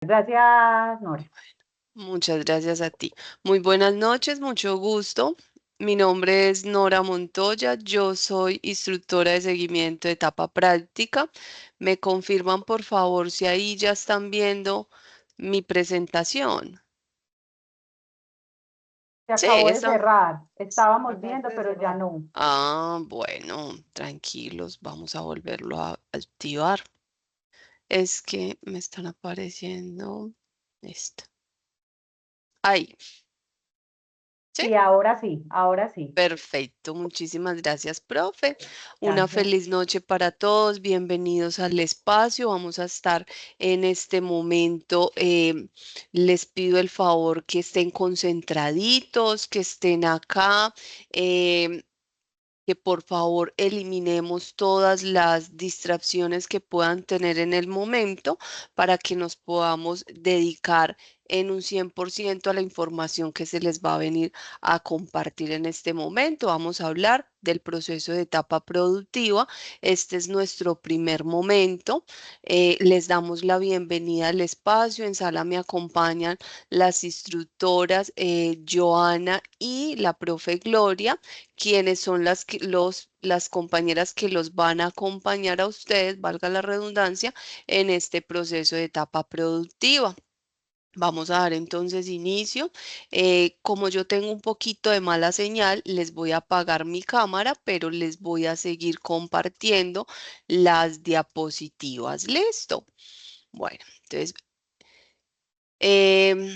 Gracias, Nora. Muchas gracias a ti. Muy buenas noches, mucho gusto. Mi nombre es Nora Montoya, yo soy instructora de seguimiento de etapa práctica. ¿Me confirman, por favor, si ahí ya están viendo mi presentación? Se Sí, acabó de está. cerrar. Estábamos viendo, pero ya no. Ah, bueno, tranquilos, vamos a volverlo a activar. Es que me están apareciendo esto. Ahí, ¿sí? Sí, ahora sí, ahora sí. Perfecto, muchísimas gracias, profe. Una Gracias. feliz noche para todos. Bienvenidos al espacio. Vamos a estar en este momento. Les pido el favor que estén concentraditos, que estén acá. em, que por favor eliminemos todas las distracciones que puedan tener en el momento para que nos podamos dedicar en un 100% a la información que se les va a venir a compartir en este momento. Vamos a hablar del proceso de etapa productiva. Este es nuestro primer momento. Les damos la bienvenida al espacio. En sala me acompañan las instructoras Joana y la profe Gloria, quienes son las compañeras que los van a acompañar a ustedes, valga la redundancia, en este proceso de etapa productiva. Vamos a dar entonces inicio. Como yo tengo un poquito de mala señal, les voy a apagar mi cámara, pero les voy a seguir compartiendo las diapositivas. ¿Listo? Bueno, entonces, em,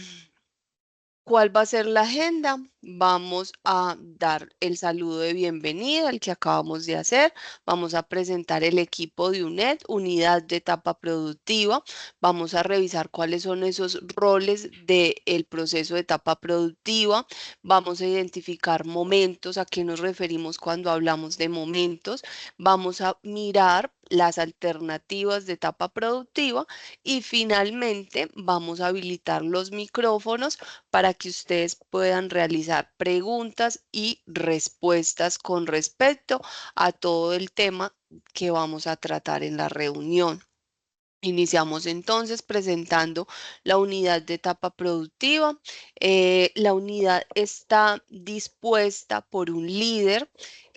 ¿cuál va a ser la agenda? Vamos a dar el saludo de bienvenida, el que acabamos de hacer. Vamos a presentar el equipo de UNED, unidad de etapa productiva. Vamos a revisar cuáles son esos roles del proceso de etapa productiva. Vamos a identificar momentos, a qué nos referimos cuando hablamos de momentos. Vamos a mirar las alternativas de etapa productiva y finalmente vamos a habilitar los micrófonos para que ustedes puedan realizar preguntas y respuestas con respecto a todo el tema que vamos a tratar en la reunión. Iniciamos entonces presentando la unidad de etapa productiva. La unidad está dispuesta por un líder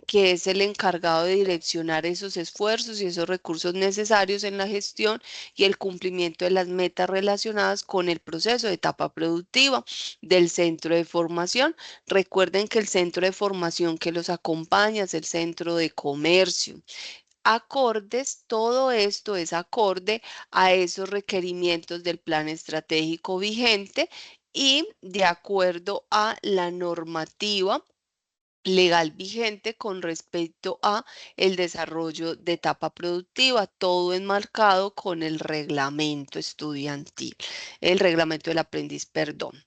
que es el encargado de direccionar esos esfuerzos y esos recursos necesarios en la gestión y el cumplimiento de las metas relacionadas con el proceso de etapa productiva del centro de formación. Recuerden que el centro de formación que los acompaña es el centro de comercio. Acordes, todo esto es acorde a esos requerimientos del plan estratégico vigente y de acuerdo a la normativa legal vigente con respecto a el desarrollo de etapa productiva, todo enmarcado con el reglamento estudiantil, el reglamento del aprendiz, perdón.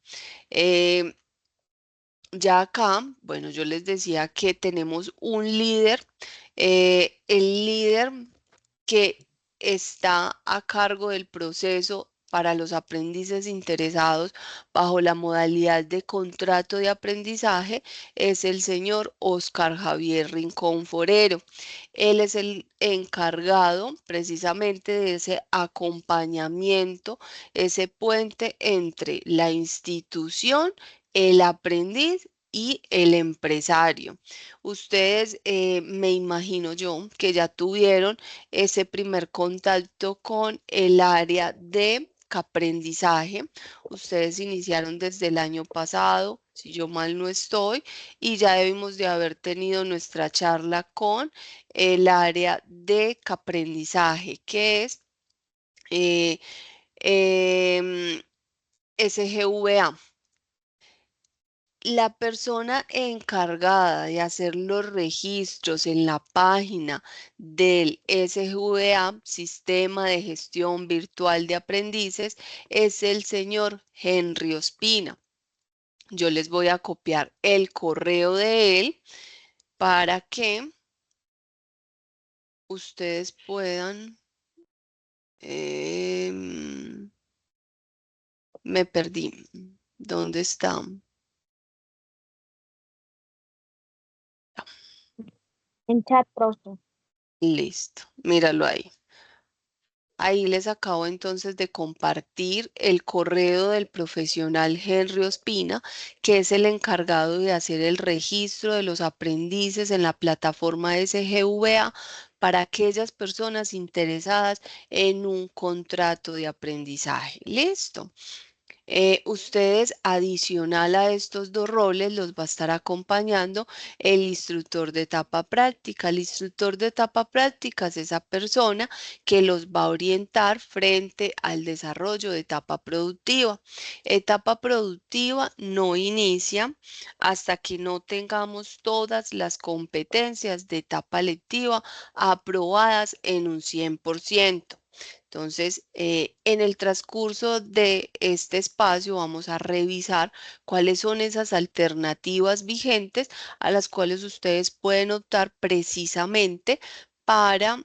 Eh, ya acá, bueno, yo les decía que tenemos un líder, el líder que está a cargo del proceso para los aprendices interesados bajo la modalidad de contrato de aprendizaje es el señor Oscar Javier Rincón Forero. Él es el encargado precisamente de ese acompañamiento, ese puente entre la institución, el aprendiz y el empresario. Ustedes, me imagino yo, que ya tuvieron ese primer contacto con el área de aprendizaje. Ustedes iniciaron desde el año pasado, si yo mal no estoy, y ya debimos de haber tenido nuestra charla con el área de aprendizaje, que es eh, em, SGVA. La persona encargada de hacer los registros en la página del SGVA, Sistema de Gestión Virtual de Aprendices, es el señor Henry Ospina. Yo les voy a copiar el correo de él para que ustedes puedan... me perdí. ¿Dónde está? En chat, profe. Listo. Míralo ahí. Ahí les acabo entonces de compartir el correo del profesional Henry Ospina, que es el encargado de hacer el registro de los aprendices en la plataforma SGVA para aquellas personas interesadas en un contrato de aprendizaje. Listo. Ustedes, adicional a estos dos roles, los va a estar acompañando el instructor de etapa práctica. El instructor de etapa práctica es esa persona que los va a orientar frente al desarrollo de etapa productiva. Etapa productiva no inicia hasta que no tengamos todas las competencias de etapa lectiva aprobadas en un 100%. Entonces, en el transcurso de este espacio vamos a revisar cuáles son esas alternativas vigentes a las cuales ustedes pueden optar precisamente para,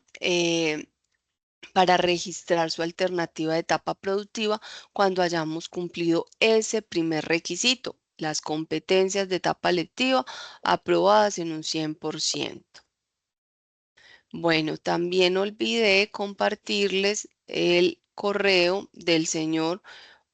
para registrar su alternativa de etapa productiva cuando hayamos cumplido ese primer requisito, las competencias de etapa lectiva aprobadas en un 100%. Bueno, también olvidé compartirles el correo del señor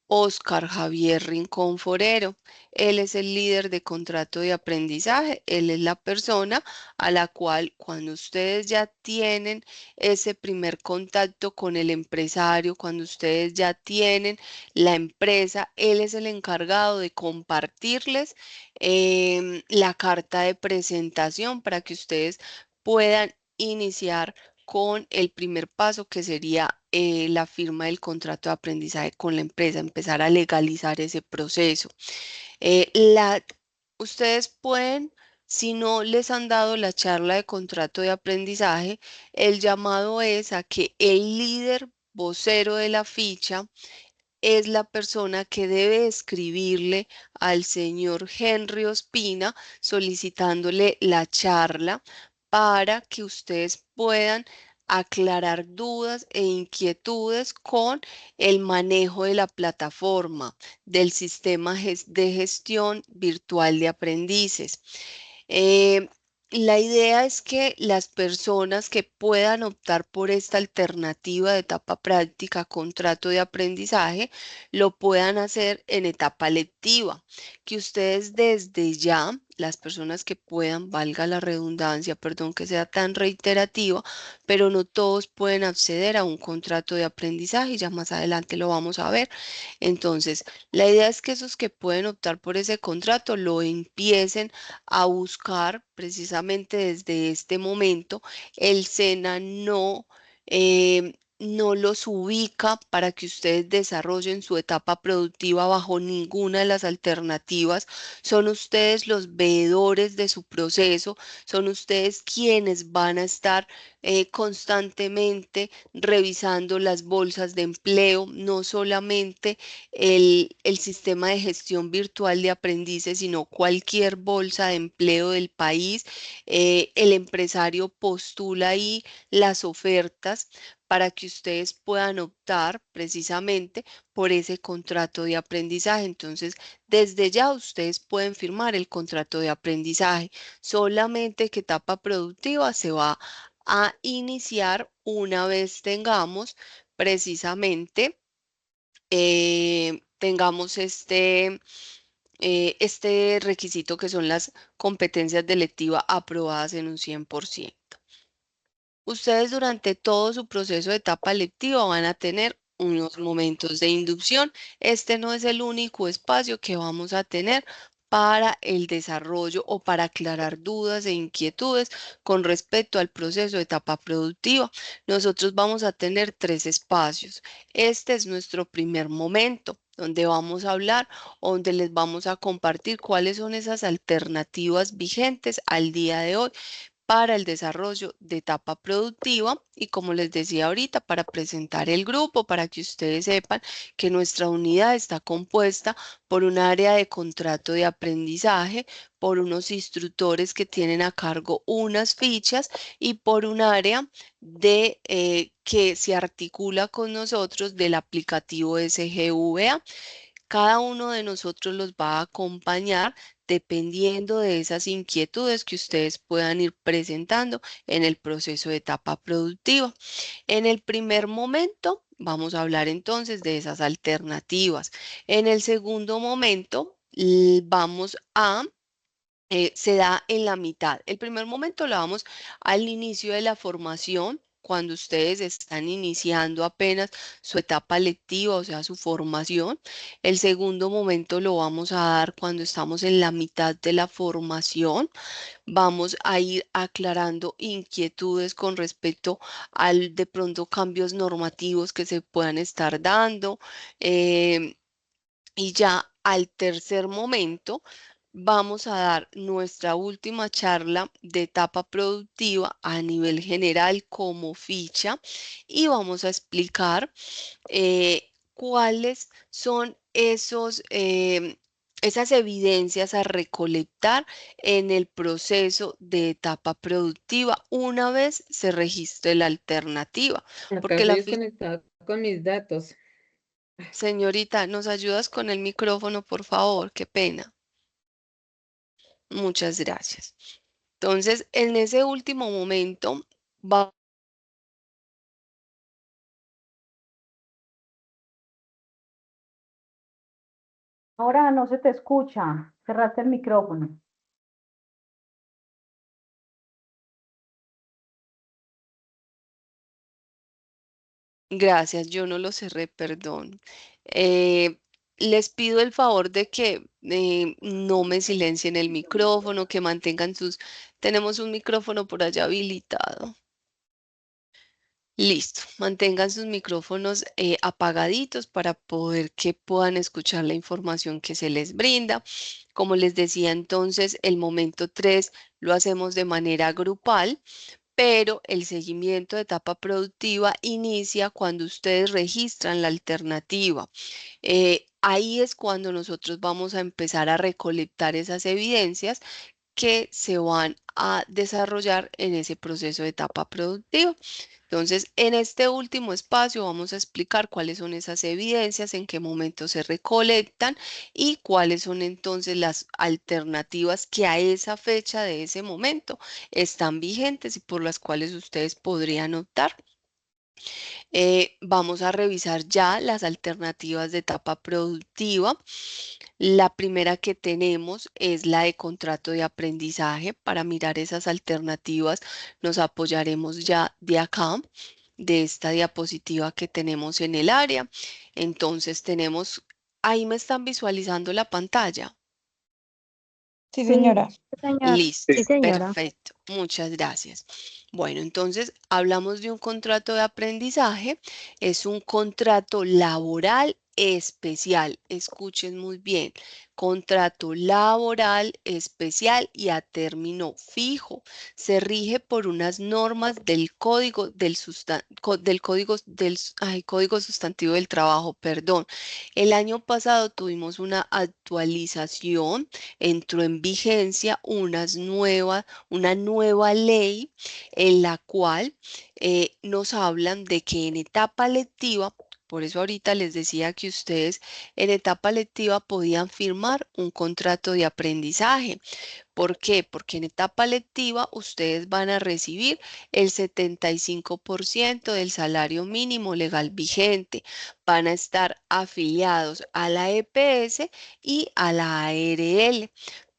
Oscar Javier Rincón Forero. Él es el líder de contrato de aprendizaje. Él es la persona a la cual cuando ustedes ya tienen ese primer contacto con el empresario, cuando ustedes ya tienen la empresa, él es el encargado de compartirles la carta de presentación para que ustedes puedan iniciar con el primer paso que sería la firma del contrato de aprendizaje con la empresa, empezar a legalizar ese proceso. Eh, la, ustedes pueden, si no les han dado la charla de contrato de aprendizaje, el llamado es a que el líder vocero de la ficha es la persona que debe escribirle al señor Henry Ospina solicitándole la charla para que ustedes puedan aclarar dudas e inquietudes con el manejo de la plataforma del sistema de gestión virtual de aprendices. Eh, la idea es que las personas que puedan optar por esta alternativa de etapa práctica, contrato de aprendizaje, lo puedan hacer en etapa lectiva, que ustedes desde ya, las personas que puedan, valga la redundancia, perdón que sea tan reiterativa, pero no todos pueden acceder a un contrato de aprendizaje y ya más adelante lo vamos a ver. Entonces, la idea es que esos que pueden optar por ese contrato lo empiecen a buscar precisamente desde este momento. El SENA no los ubica para que ustedes desarrollen su etapa productiva bajo ninguna de las alternativas. Son ustedes los veedores de su proceso, son ustedes quienes van a estar constantemente revisando las bolsas de empleo, no solamente el sistema de gestión virtual de aprendices, sino cualquier bolsa de empleo del país. El empresario postula ahí las ofertas para que ustedes puedan optar precisamente por ese contrato de aprendizaje. Entonces, desde ya ustedes pueden firmar el contrato de aprendizaje. Solamente que etapa productiva se va a iniciar una vez tengamos precisamente tengamos este requisito que son las competencias de lectiva aprobadas en un 100%. Ustedes durante todo su proceso de etapa lectiva van a tener unos momentos de inducción. Este no es el único espacio que vamos a tener para el desarrollo o para aclarar dudas e inquietudes con respecto al proceso de etapa productiva. Nosotros vamos a tener 3 espacios. Este es nuestro primer momento donde vamos a hablar, donde les vamos a compartir cuáles son esas alternativas vigentes al día de hoy para el desarrollo de etapa productiva y como les decía ahorita, para presentar el grupo, para que ustedes sepan que nuestra unidad está compuesta por un área de contrato de aprendizaje, por unos instructores que tienen a cargo unas fichas y por un área de que se articula con nosotros del aplicativo SGVA. Cada uno de nosotros los va a acompañar dependiendo de esas inquietudes que ustedes puedan ir presentando en el proceso de etapa productiva. En el primer momento, vamos a hablar entonces de esas alternativas. En el segundo momento, vamos a se da en la mitad. El primer momento lo vamos al inicio de la formación, cuando ustedes están iniciando apenas su etapa lectiva, o sea, su formación. El segundo momento lo vamos a dar cuando estamos en la mitad de la formación. Vamos a ir aclarando inquietudes con respecto al de pronto cambios normativos que se puedan estar dando. Y ya al tercer momento vamos a dar nuestra última charla de etapa productiva a nivel general como ficha y vamos a explicar cuáles son esas evidencias a recolectar en el proceso de etapa productiva una vez se registre la alternativa. Acá Porque estoy la ficha, desconectada con mis datos. señorita, ¿nos ayudas con el micrófono, por favor? Qué pena. Muchas gracias. Entonces, en ese último momento, va. Ahora no se te escucha. Cerraste el micrófono. Gracias, yo no lo cerré, perdón. Les pido el favor de que no me silencien el micrófono, que mantengan sus... Tenemos un micrófono por allá habilitado. Listo, mantengan sus micrófonos apagaditos para poder que puedan escuchar la información que se les brinda. Como les decía entonces, el momento 3 lo hacemos de manera grupal, pero el seguimiento de etapa productiva inicia cuando ustedes registran la alternativa. Ahí es cuando nosotros vamos a empezar a recolectar esas evidencias que se van a desarrollar en ese proceso de etapa productiva. Entonces, en este último espacio vamos a explicar cuáles son esas evidencias, en qué momento se recolectan y cuáles son entonces las alternativas que a esa fecha de ese momento están vigentes y por las cuales ustedes podrían optar. Vamos a revisar ya las alternativas de etapa productiva. La primera que tenemos es la de contrato de aprendizaje. Para mirar esas alternativas nos apoyaremos ya de acá, de esta diapositiva que tenemos en el área. Entonces tenemos, ahí me están visualizando la pantalla. Sí, Sí, señora. Listo, Sí, señora. perfecto. Muchas gracias. Bueno, entonces hablamos de un contrato de aprendizaje. Es un contrato laboral especial. Escuchen muy bien. Contrato laboral especial y a término fijo. Se rige por unas normas del código del código código sustantivo del trabajo, perdón. El año pasado tuvimos una actualización, entró en vigencia una nueva ley en la cual nos hablan de que en etapa lectiva, por eso ahorita les decía que ustedes en etapa lectiva podían firmar un contrato de aprendizaje. ¿Por qué? Porque en etapa lectiva ustedes van a recibir el 75% del salario mínimo legal vigente. Van a estar afiliados a la EPS y a la ARL.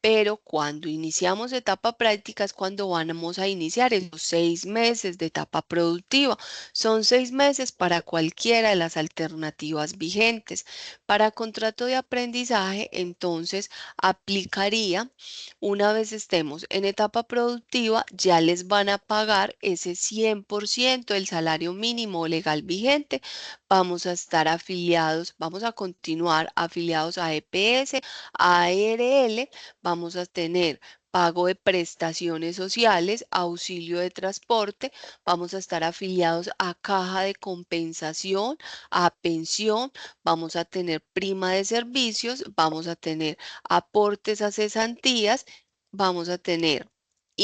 Pero cuando iniciamos etapa práctica es cuando vamos a iniciar en los 6 meses de etapa productiva. Son 6 meses para cualquiera de las alternativas vigentes. Para contrato de aprendizaje, entonces aplicaría una vez estemos en etapa productiva, ya les van a pagar ese 100% del salario mínimo legal vigente. Vamos a estar afiliados, vamos a continuar afiliados a EPS, a ARL, vamos a tener pago de prestaciones sociales, auxilio de transporte, vamos a estar afiliados a caja de compensación, a pensión, vamos a tener prima de servicios, vamos a tener aportes a cesantías, vamos a tener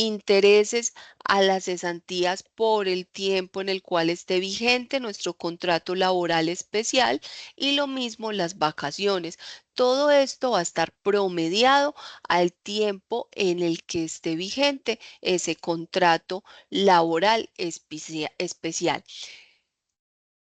intereses a las cesantías por el tiempo en el cual esté vigente nuestro contrato laboral especial y lo mismo las vacaciones. Todo esto va a estar promediado al tiempo en el que esté vigente ese contrato laboral especial.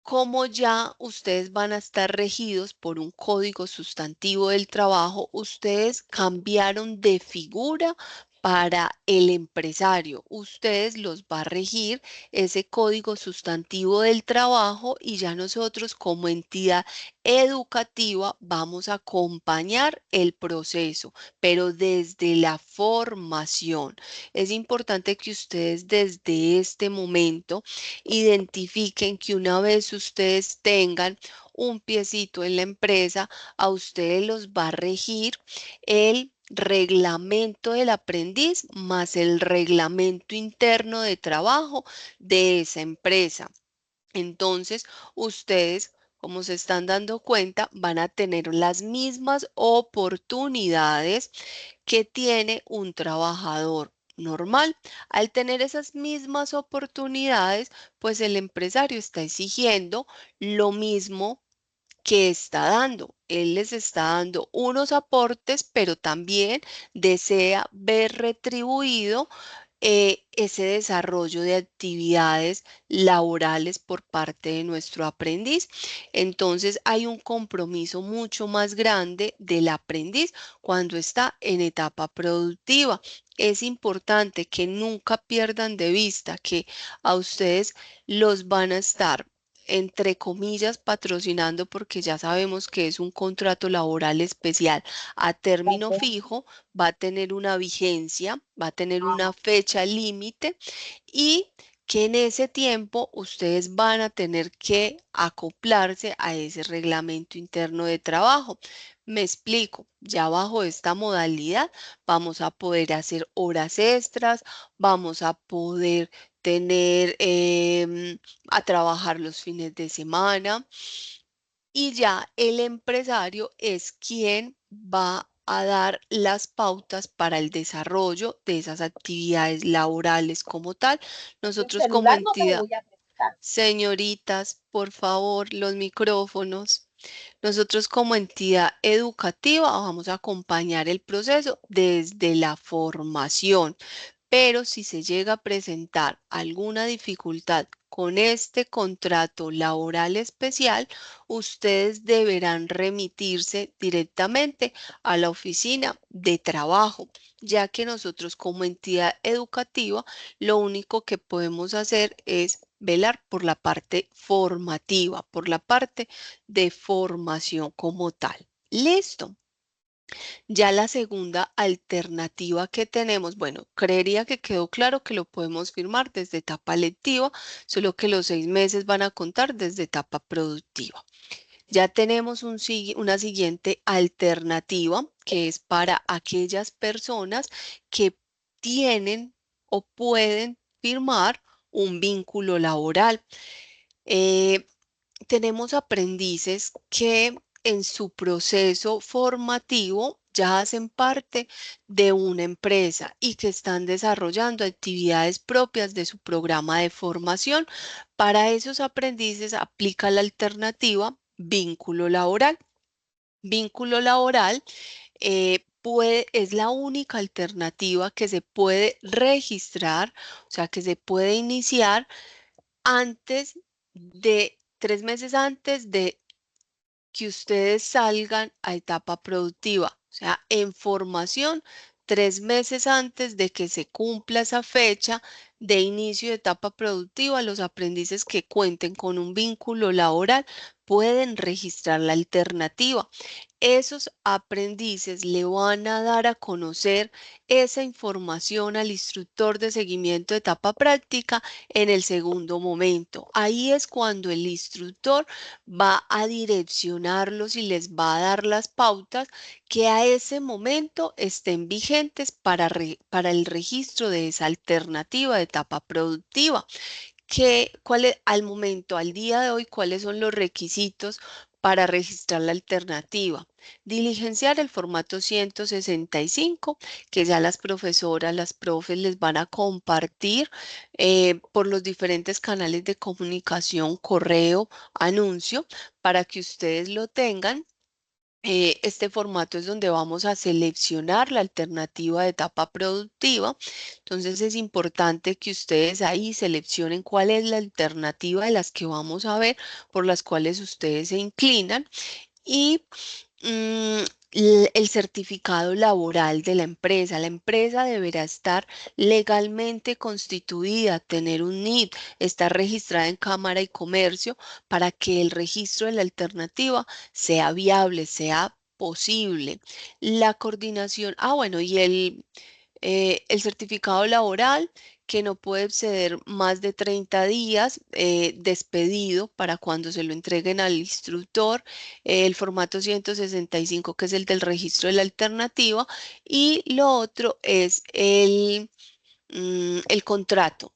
Como ya ustedes van a estar regidos por un código sustantivo del trabajo, ustedes cambiaron de figura para el empresario. Ustedes los va a regir ese código sustantivo del trabajo y ya nosotros como entidad educativa vamos a acompañar el proceso, pero desde la formación. Es importante que ustedes desde este momento identifiquen que una vez ustedes tengan un piecito en la empresa, a ustedes los va a regir el reglamento del aprendiz más el reglamento interno de trabajo de esa empresa. Entonces, ustedes, como se están dando cuenta, van a tener las mismas oportunidades que tiene un trabajador normal. Al tener esas mismas oportunidades, pues el empresario está exigiendo lo mismo que está dando. Él les está dando unos aportes, pero también desea ver retribuido ese desarrollo de actividades laborales por parte de nuestro aprendiz. Entonces hay un compromiso mucho más grande del aprendiz cuando está en etapa productiva. Es importante que nunca pierdan de vista que a ustedes los van a estar entre comillas, patrocinando porque ya sabemos que es un contrato laboral especial a término fijo, va a tener una vigencia, va a tener una fecha límite y que en ese tiempo ustedes van a tener que acoplarse a ese reglamento interno de trabajo. Me explico, ya bajo esta modalidad vamos a poder hacer horas extras, vamos a poder tener a trabajar los fines de semana y ya el empresario es quien va a dar las pautas para el desarrollo de esas actividades laborales como tal. Nosotros como entidad, señoritas, por favor, los micrófonos. Nosotros como entidad educativa vamos a acompañar el proceso desde la formación, pero si se llega a presentar alguna dificultad con este contrato laboral especial, ustedes deberán remitirse directamente a la oficina de trabajo, ya que nosotros como entidad educativa lo único que podemos hacer es velar por la parte formativa, por la parte de formación como tal. ¿Listo? Ya la segunda alternativa que tenemos, bueno, creería que quedó claro que lo podemos firmar desde etapa lectiva, solo que los 6 meses van a contar desde etapa productiva. Ya tenemos una siguiente alternativa que es para aquellas personas que tienen o pueden firmar un vínculo laboral. Tenemos aprendices que en su proceso formativo ya hacen parte de una empresa y que están desarrollando actividades propias de su programa de formación. Para esos aprendices aplica la alternativa vínculo laboral. Vínculo laboral es la única alternativa que se puede registrar, o sea, que se puede iniciar antes de 3 meses antes de que ustedes salgan a etapa productiva, o sea, en formación 3 meses antes de que se cumpla esa fecha de inicio de etapa productiva, los aprendices que cuenten con un vínculo laboral pueden registrar la alternativa. Esos aprendices le van a dar a conocer esa información al instructor de seguimiento de etapa práctica en el segundo momento. Ahí es cuando el instructor va a direccionarlos y les va a dar las pautas que a ese momento estén vigentes para el registro de esa alternativa de etapa productiva. Al momento, al día de hoy, cuáles son los requisitos para registrar la alternativa. Diligenciar el formato 165, que ya las profesoras, las profes les van a compartir por los diferentes canales de comunicación, correo, anuncio, para que ustedes lo tengan. Este formato es donde vamos a seleccionar la alternativa de etapa productiva. Entonces es importante que ustedes ahí seleccionen cuál es la alternativa de las que vamos a ver, por las cuales ustedes se inclinan. Y el certificado laboral de la empresa. La empresa deberá estar legalmente constituida, tener un NID, estar registrada en Cámara y Comercio para que el registro de la alternativa sea viable, sea posible. La coordinación, bueno, y el certificado laboral que no puede exceder más de 30 días despedido para cuando se lo entreguen al instructor, el formato 165 que es el del registro de la alternativa, y lo otro es el contrato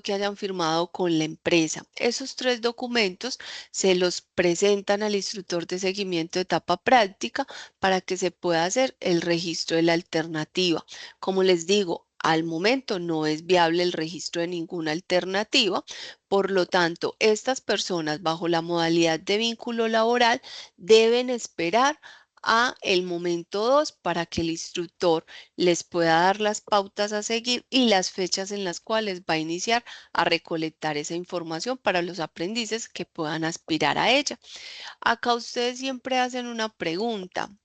que hayan firmado con la empresa. Esos 3 documentos se los presentan al instructor de seguimiento de etapa práctica para que se pueda hacer el registro de la alternativa. Como les digo, al momento no es viable el registro de ninguna alternativa, por lo tanto, estas personas bajo la modalidad de vínculo laboral deben esperar a el momento 2 para que el instructor les pueda dar las pautas a seguir y las fechas en las cuales va a iniciar a recolectar esa información para los aprendices que puedan aspirar a ella. Acá ustedes siempre hacen una pregunta.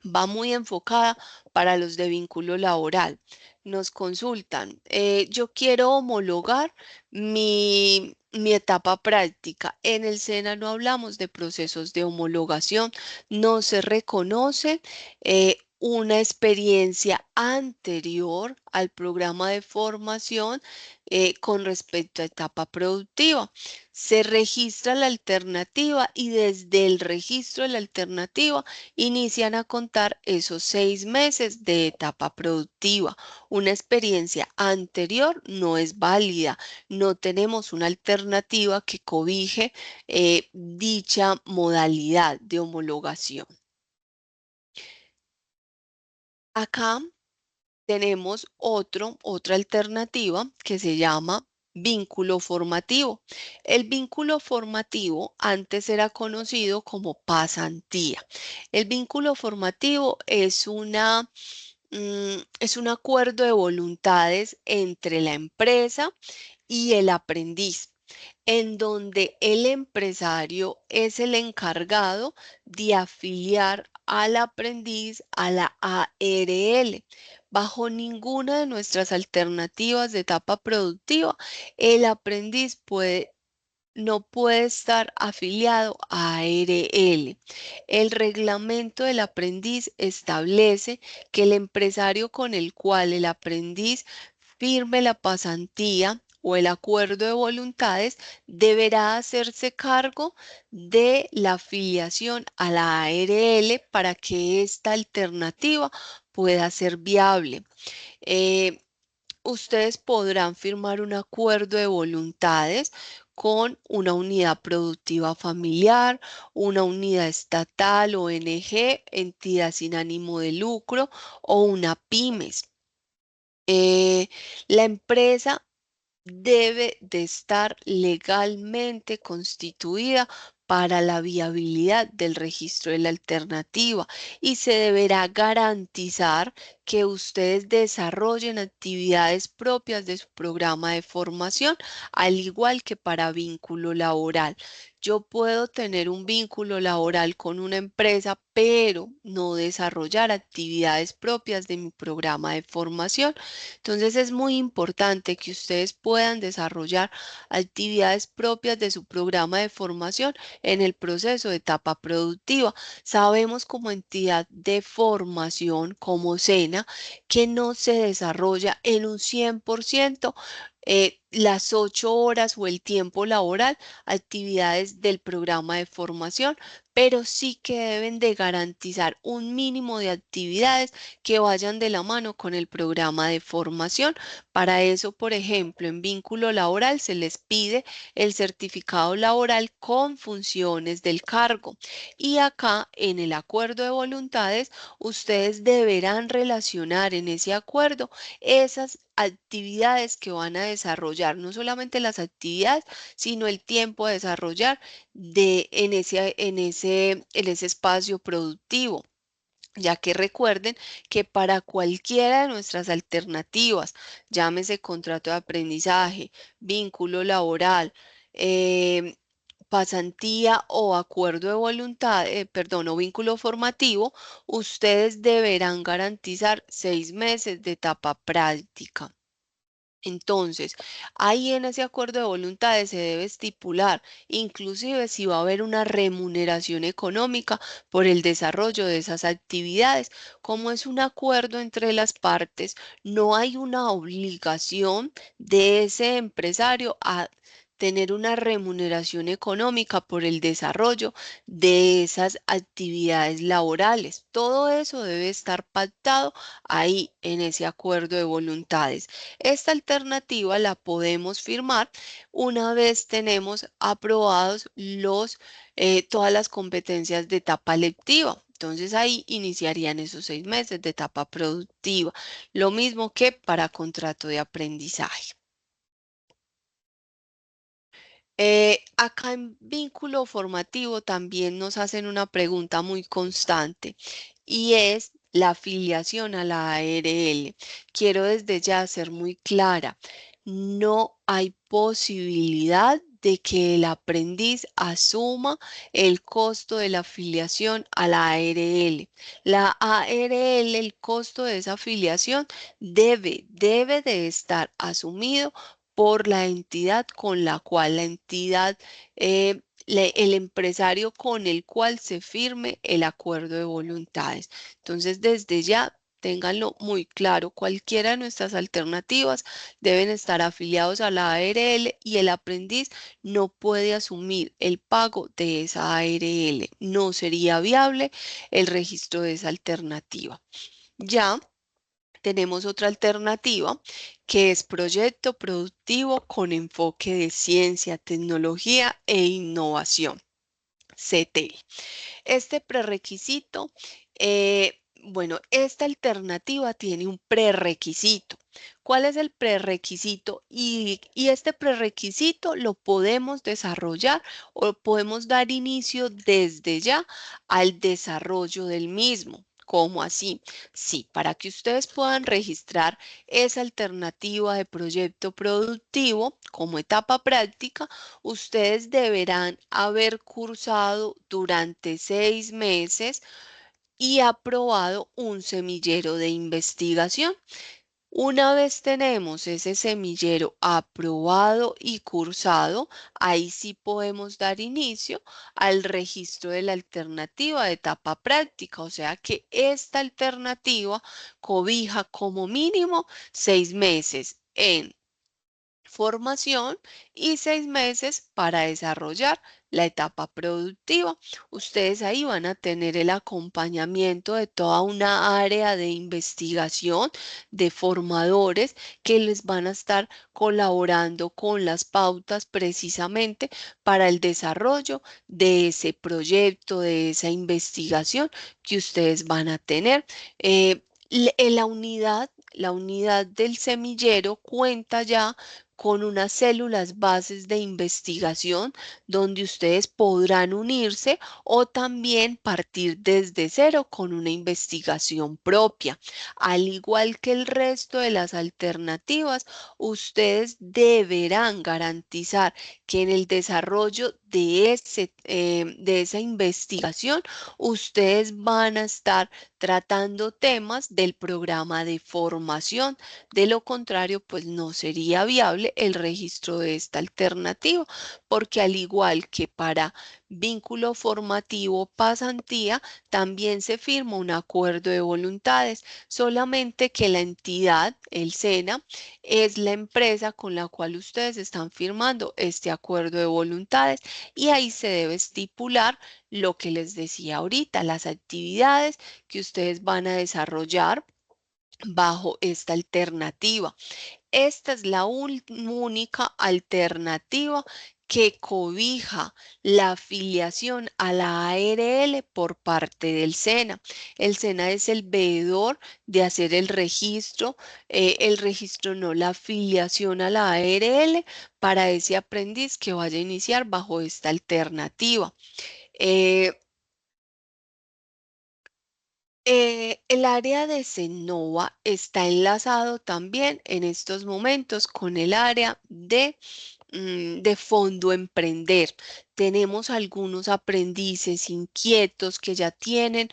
Va muy enfocada para los de vínculo laboral. Nos consultan, yo quiero homologar mi etapa práctica. En el SENA no hablamos de procesos de homologación, no se reconoce una experiencia anterior al programa de formación con respecto a etapa productiva. Se registra la alternativa y desde el registro de la alternativa inician a contar esos 6 meses de etapa productiva. Una experiencia anterior no es válida. No tenemos una alternativa que cobije dicha modalidad de homologación. Acá tenemos otra alternativa que se llama vínculo formativo. El vínculo formativo antes era conocido como pasantía. El vínculo formativo es un acuerdo de voluntades entre la empresa y el aprendiz, en donde el empresario es el encargado de afiliar al aprendiz a la ARL. Bajo ninguna de nuestras alternativas de etapa productiva, el aprendiz no puede estar afiliado a ARL. El reglamento del aprendiz establece que el empresario con el cual el aprendiz firme la pasantía o el acuerdo de voluntades deberá hacerse cargo de la afiliación a la ARL para que esta alternativa pueda ser viable. Ustedes podrán firmar un acuerdo de voluntades con una unidad productiva familiar, una unidad estatal, ONG, entidad sin ánimo de lucro o una pymes. La empresa debe de estar legalmente constituida para la viabilidad del registro de la alternativa y se deberá garantizar que ustedes desarrollen actividades propias de su programa de formación, al igual que para vínculo laboral. Yo puedo tener un vínculo laboral con una empresa, pero no desarrollar actividades propias de mi programa de formación. Entonces es muy importante que ustedes puedan desarrollar actividades propias de su programa de formación en el proceso de etapa productiva. Sabemos como entidad de formación, como SENA, que no se desarrolla en un 100% las 8 horas o el tiempo laboral, actividades del programa de formación, pero sí que deben de garantizar un mínimo de actividades que vayan de la mano con el programa de formación. Para eso, por ejemplo, en vínculo laboral se les pide el certificado laboral con funciones del cargo. Y acá en el acuerdo de voluntades, ustedes deberán relacionar en ese acuerdo esas actividades que van a desarrollar, no solamente las actividades, sino el tiempo a desarrollar en ese espacio productivo. Ya que recuerden que para cualquiera de nuestras alternativas, llámese contrato de aprendizaje, vínculo laboral, pasantía o acuerdo de voluntad, perdón, o vínculo formativo, ustedes deberán garantizar 6 meses de etapa práctica. Entonces, ahí en ese acuerdo de voluntades se debe estipular, inclusive si va a haber una remuneración económica por el desarrollo de esas actividades. Como es un acuerdo entre las partes, no hay una obligación de ese empresario a tener una remuneración económica por el desarrollo de esas actividades laborales. Todo eso debe estar pactado ahí en ese acuerdo de voluntades. Esta alternativa la podemos firmar una vez tenemos aprobados todas las competencias de etapa lectiva. Entonces ahí iniciarían esos 6 meses de etapa productiva, lo mismo que para contrato de aprendizaje. Acá en vínculo formativo también nos hacen una pregunta muy constante y es la afiliación a la ARL. Quiero desde ya ser muy clara, no hay posibilidad de que el aprendiz asuma el costo de la afiliación a la ARL. La ARL, el costo de esa afiliación debe de estar asumido por la entidad con la cual el empresario con el cual se firme el acuerdo de voluntades. Entonces, desde ya, ténganlo muy claro, cualquiera de nuestras alternativas deben estar afiliados a la ARL y el aprendiz no puede asumir el pago de esa ARL. No sería viable el registro de esa alternativa. Ya tenemos otra alternativa que es proyecto productivo con enfoque de ciencia, tecnología e innovación, CTI. Este prerequisito, bueno, esta alternativa tiene un prerequisito. ¿Cuál es el prerequisito? Y este prerequisito lo podemos desarrollar o podemos dar inicio desde ya al desarrollo del mismo. ¿Cómo así? Sí, para que ustedes puedan registrar esa alternativa de proyecto productivo como etapa práctica, ustedes deberán haber cursado durante 6 meses y aprobado un semillero de investigación. Una vez tenemos ese semillero aprobado y cursado, ahí sí podemos dar inicio al registro de la alternativa de etapa práctica, o sea que esta alternativa cobija como mínimo 6 meses en formación y 6 meses para desarrollar la etapa productiva. Ustedes ahí van a tener el acompañamiento de toda una área de investigación de formadores que les van a estar colaborando con las pautas precisamente para el desarrollo de ese proyecto, de esa investigación que ustedes van a tener. En la unidad del semillero cuenta ya con unas células bases de investigación donde ustedes podrán unirse o también partir desde cero con una investigación propia. Al igual que el resto de las alternativas, ustedes deberán garantizar que en el desarrollo de esa investigación, ustedes van a estar tratando temas del programa de formación. De lo contrario, pues no sería viable posible el registro de esta alternativa, porque al igual que para vínculo formativo pasantía, también se firma un acuerdo de voluntades, solamente que la entidad, el SENA, es la empresa con la cual ustedes están firmando este acuerdo de voluntades y ahí se debe estipular lo que les decía ahorita, las actividades que ustedes van a desarrollar bajo esta alternativa. Esta es la única alternativa que cobija la afiliación a la ARL por parte del SENA. El SENA es el veedor de hacer el registro no, la afiliación a la ARL para ese aprendiz que vaya a iniciar bajo esta alternativa. El área de Cennova está enlazado también en estos momentos con el área de Fondo Emprender. Tenemos algunos aprendices inquietos que ya tienen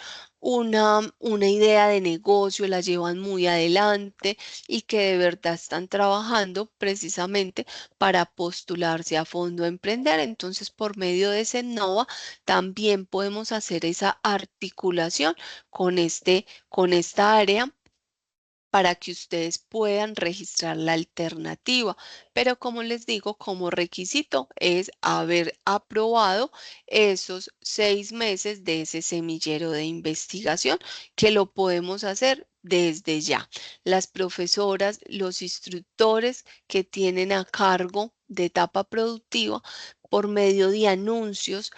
una idea de negocio, la llevan muy adelante y que de verdad están trabajando precisamente para postularse a Fondo Emprender. Entonces, por medio de Cennova también podemos hacer esa articulación con esta área para que ustedes puedan registrar la alternativa. Pero como les digo, como requisito es haber aprobado esos 6 meses de ese semillero de investigación, que lo podemos hacer desde ya. Las profesoras, los instructores que tienen a cargo de etapa productiva, por medio de anuncios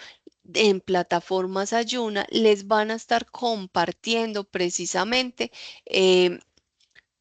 en plataformas Ayuna, les van a estar compartiendo precisamente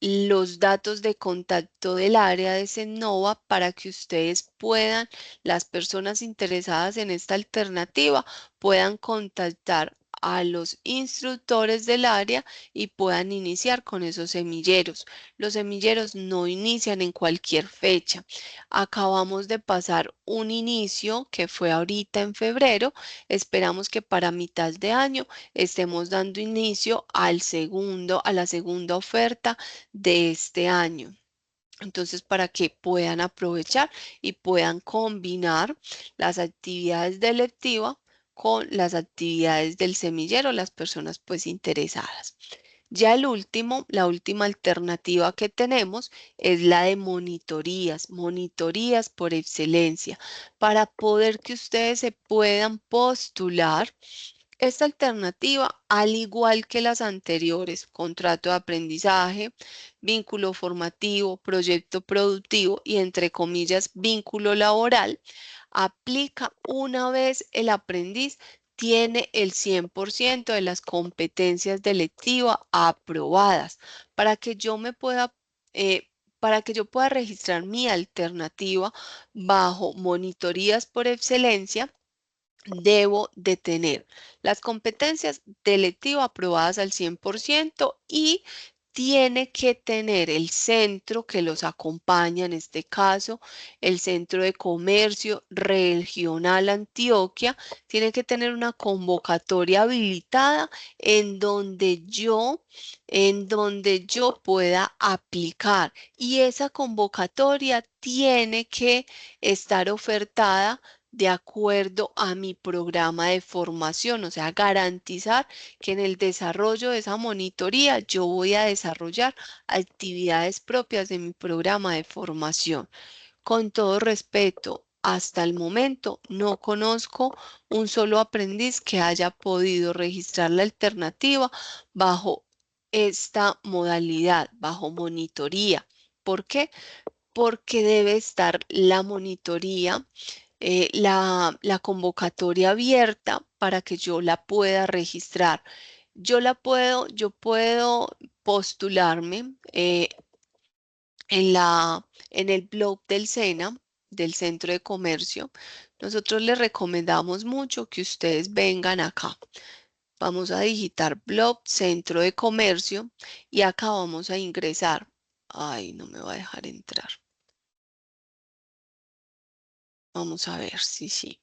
los datos de contacto del área de Cennova para que ustedes puedan, las personas interesadas en esta alternativa, puedan contactar a los instructores del área y puedan iniciar con esos semilleros. Los semilleros no inician en cualquier fecha. Acabamos de pasar un inicio que fue ahorita en febrero. Esperamos que para mitad de año estemos dando inicio a la segunda oferta de este año. Entonces, para que puedan aprovechar y puedan combinar las actividades de electiva con las actividades del semillero, las personas pues interesadas. Ya la última alternativa que tenemos es la de monitorías por excelencia, para poder que ustedes se puedan postular. Esta alternativa, al igual que las anteriores, contrato de aprendizaje, vínculo formativo, proyecto productivo y entre comillas vínculo laboral, aplica una vez el aprendiz tiene el 100% de las competencias de electiva aprobadas para que yo me pueda para que yo pueda registrar mi alternativa bajo monitorías por excelencia. Debo de tener las competencias de electiva aprobadas al 100% y tiene que tener el centro que los acompaña, en este caso, el Centro de Comercio Regional Antioquia, tiene que tener una convocatoria habilitada en donde yo pueda aplicar. Y esa convocatoria tiene que estar ofertada de acuerdo a mi programa de formación, o sea, garantizar que en el desarrollo de esa monitoría yo voy a desarrollar actividades propias de mi programa de formación. Con todo respeto, hasta el momento no conozco un solo aprendiz que haya podido registrar la alternativa bajo esta modalidad, bajo monitoría. ¿Por qué? Porque debe estar la monitoría, la convocatoria abierta para que yo la pueda registrar. Yo puedo postularme en el blog del SENA, del Centro de Comercio. Nosotros les recomendamos mucho que ustedes vengan acá. Vamos a digitar blog Centro de Comercio y acá vamos a ingresar. Ay, no me va a dejar entrar. Vamos a ver si sí.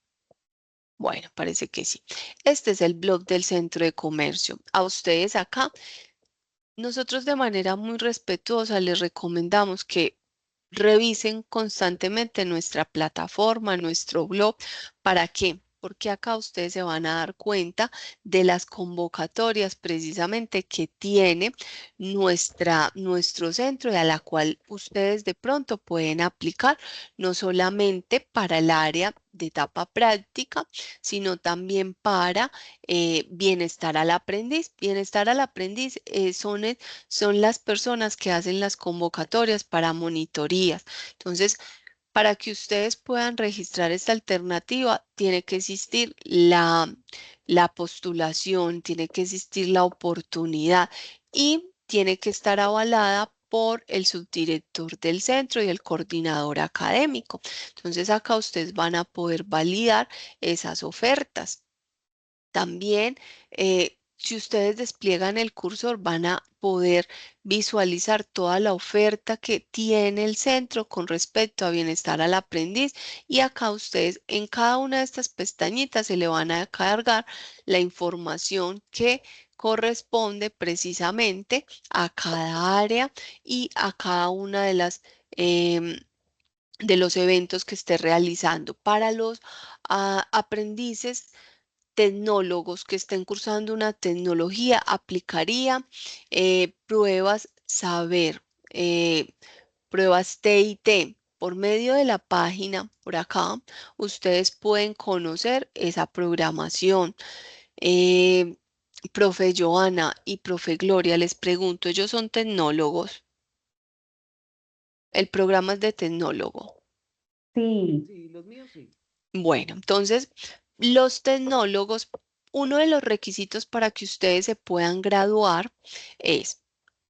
Bueno, parece que sí. Este es el blog del Centro de Comercio. A ustedes acá, nosotros de manera muy respetuosa les recomendamos que revisen constantemente nuestra plataforma, nuestro blog. ¿Para qué? Porque acá ustedes se van a dar cuenta de las convocatorias precisamente que tiene nuestro centro y a la cual ustedes de pronto pueden aplicar no solamente para el área de etapa práctica, sino también para bienestar al aprendiz. Bienestar al aprendiz son las personas que hacen las convocatorias para monitorías. Entonces, para que ustedes puedan registrar esta alternativa, tiene que existir la postulación, tiene que existir la oportunidad y tiene que estar avalada por el subdirector del centro y el coordinador académico. Entonces, acá ustedes van a poder validar esas ofertas. También, si ustedes despliegan el cursor, van a poder visualizar toda la oferta que tiene el centro con respecto a bienestar al aprendiz. Y acá ustedes en cada una de estas pestañitas se le van a cargar la información que corresponde precisamente a cada área y a cada una de de los eventos que esté realizando. Para los aprendices tecnólogos que estén cursando una tecnología, aplicaría pruebas saber, pruebas TIT. Por medio de la página, por acá, ustedes pueden conocer esa programación. Profe Joana y profe Gloria, les pregunto, ¿ellos son tecnólogos? El programa es de tecnólogo. Sí, Sí, los míos sí. Bueno, entonces, los tecnólogos, uno de los requisitos para que ustedes se puedan graduar es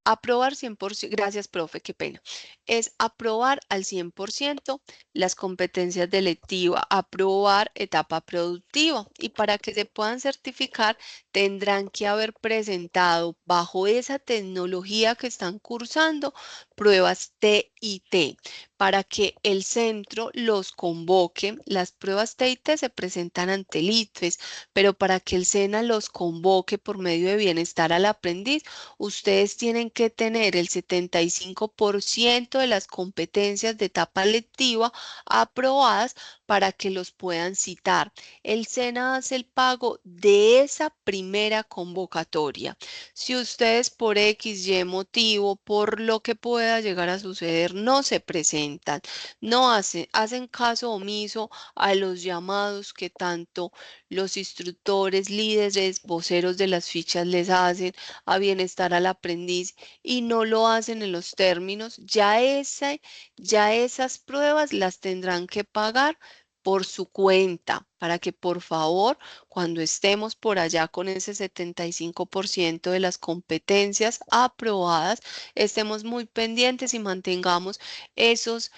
aprobar 100%, gracias, profe, qué pena. Es aprobar al 100% las competencias de electiva, aprobar etapa productiva. Y para que se puedan certificar, tendrán que haber presentado bajo esa tecnología que están cursando pruebas TIT. Para que el centro los convoque, las pruebas TIT se presentan ante el ITFES, pero para que el SENA los convoque por medio de bienestar al aprendiz, ustedes tienen que tener el 75% de las competencias de etapa lectiva aprobadas para que los puedan citar. El SENA hace el pago de esa primera convocatoria. Si ustedes por X, Y motivo, por lo que pueda llegar a suceder, no se presentan, no hacen caso omiso a los llamados que tanto los instructores, líderes, voceros de las fichas les hacen a bienestar al aprendiz y no lo hacen en los términos, ya esas pruebas las tendrán que pagar por su cuenta, para que por favor, cuando estemos por allá con ese 75% de las competencias aprobadas, estemos muy pendientes y mantengamos esos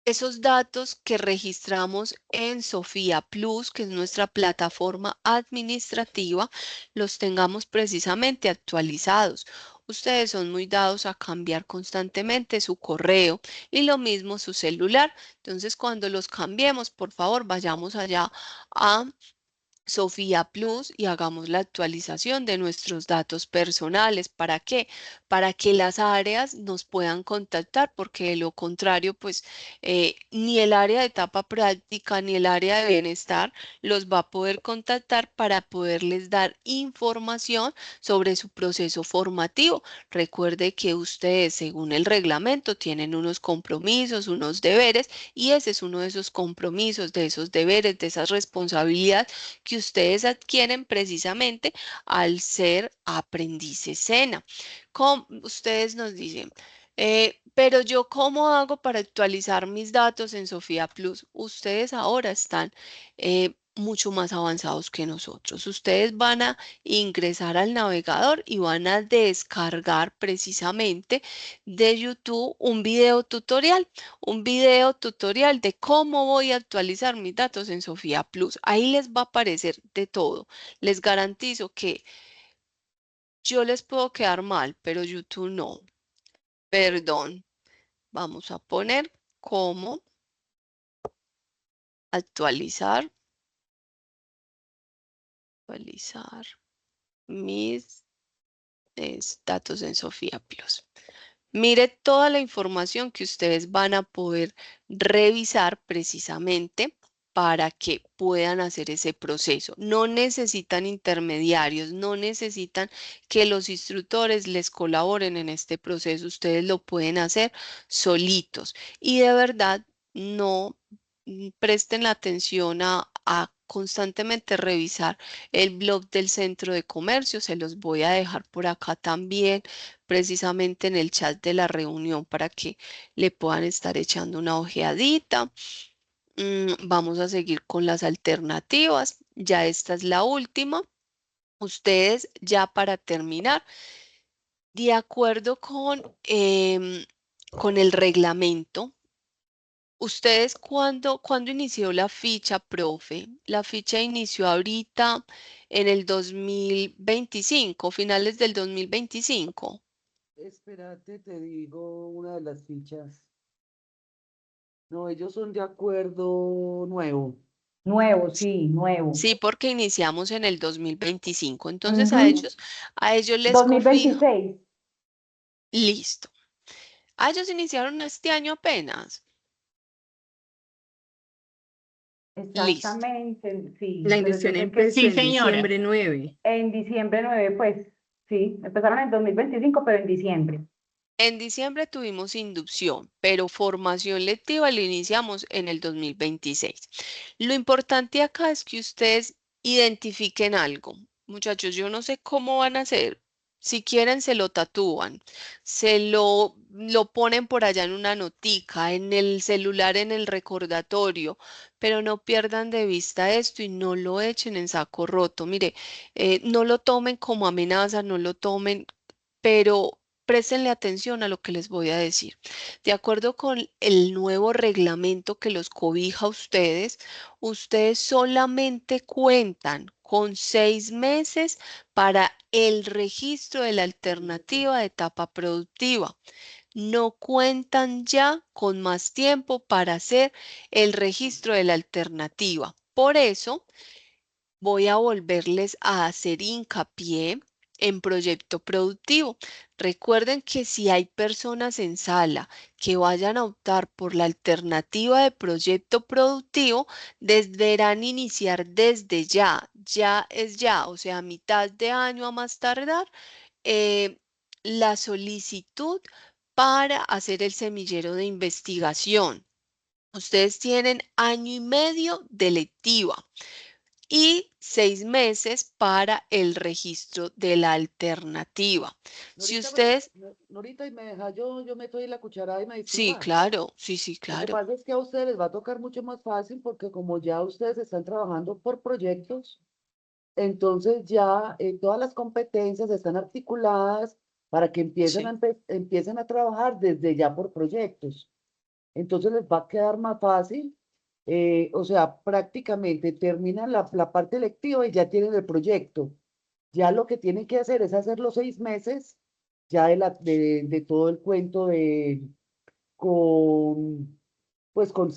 esos datos que registramos en Sofía Plus, que es nuestra plataforma administrativa, los tengamos precisamente actualizados. Ustedes son muy dados a cambiar constantemente su correo y lo mismo su celular. Entonces, cuando los cambiemos, por favor, vayamos allá a Sofía Plus y hagamos la actualización de nuestros datos personales. ¿Para qué? Para que las áreas nos puedan contactar, porque de lo contrario, pues ni el área de etapa práctica ni el área de bienestar los va a poder contactar para poderles dar información sobre su proceso formativo. Recuerde que ustedes, según el reglamento, tienen unos compromisos, unos deberes, y ese es uno de esos compromisos, de esos deberes, de esas responsabilidades que ustedes adquieren precisamente al ser aprendices SENA. Como ustedes nos dicen, pero yo ¿cómo hago para actualizar mis datos en Sofía Plus? Ustedes ahora están mucho más avanzados que nosotros. Ustedes van a ingresar al navegador y van a descargar precisamente de YouTube un video tutorial de cómo voy a actualizar mis datos en Sofía Plus. Ahí les va a aparecer de todo. Les garantizo que yo les puedo quedar mal, pero YouTube no. Perdón. Vamos a poner cómo actualizar mis datos en Sofía Plus. Mire toda la información que ustedes van a poder revisar precisamente para que puedan hacer ese proceso. No necesitan intermediarios, no necesitan que los instructores les colaboren en este proceso. Ustedes lo pueden hacer solitos. Y de verdad, no presten la atención a constantemente revisar el blog del Centro de Comercio. Se los voy a dejar por acá también precisamente en el chat de la reunión para que le puedan estar echando una ojeadita. Vamos a seguir con las alternativas. Ya esta es la última. Ustedes ya para terminar, de acuerdo con el reglamento, ¿ustedes cuándo inició la ficha, profe? La ficha inició ahorita en el 2025, finales del 2025. Espérate, te digo una de las fichas. No, ellos son de acuerdo nuevo. Nuevo, sí, nuevo. Sí, porque iniciamos en el 2025. Entonces Ujú. a ellos les corrijo. 2026. Listo. A ellos iniciaron este año apenas. Listo. Exactamente, sí. La Pero yo inducción sé que empezó sí, en diciembre 9. en diciembre 9, pues sí, empezaron en 2025, pero en diciembre. En diciembre tuvimos inducción, pero formación lectiva la iniciamos en el 2026. Lo importante acá es que ustedes identifiquen algo. Muchachos, yo no sé cómo van a hacer. Si quieren, se lo tatúan, lo ponen por allá en una notica, en el celular, en el recordatorio, pero no pierdan de vista esto y no lo echen en saco roto. Mire, no lo tomen como amenaza, no lo tomen, pero préstenle atención a lo que les voy a decir. De acuerdo con el nuevo reglamento que los cobija a ustedes, ustedes solamente cuentan con 6 meses para el registro de la alternativa de etapa productiva. No cuentan ya con más tiempo para hacer el registro de la alternativa. Por eso, voy a volverles a hacer hincapié en proyecto productivo. Recuerden que si hay personas en sala que vayan a optar por la alternativa de proyecto productivo, deberán iniciar desde ya, ya es ya, o sea, a mitad de año a más tardar, eh, la solicitud para hacer el semillero de investigación. Ustedes tienen año y medio de lectiva y 6 meses para el registro de la alternativa. Si Norita, ustedes, Norita, y me deja, yo meto ahí la cucharada y me sí, disculpa. claro, sí, Lo que claro. pasa es que a ustedes les va a tocar mucho más fácil porque como ya ustedes están trabajando por proyectos, entonces ya todas las competencias están articuladas para que Sí. empiecen a trabajar desde ya por proyectos. Entonces les va a quedar más fácil, o sea, prácticamente terminan la parte lectiva y ya tienen el proyecto. Ya lo que tienen que hacer es hacer los 6 meses ya de todo el cuento con, pues con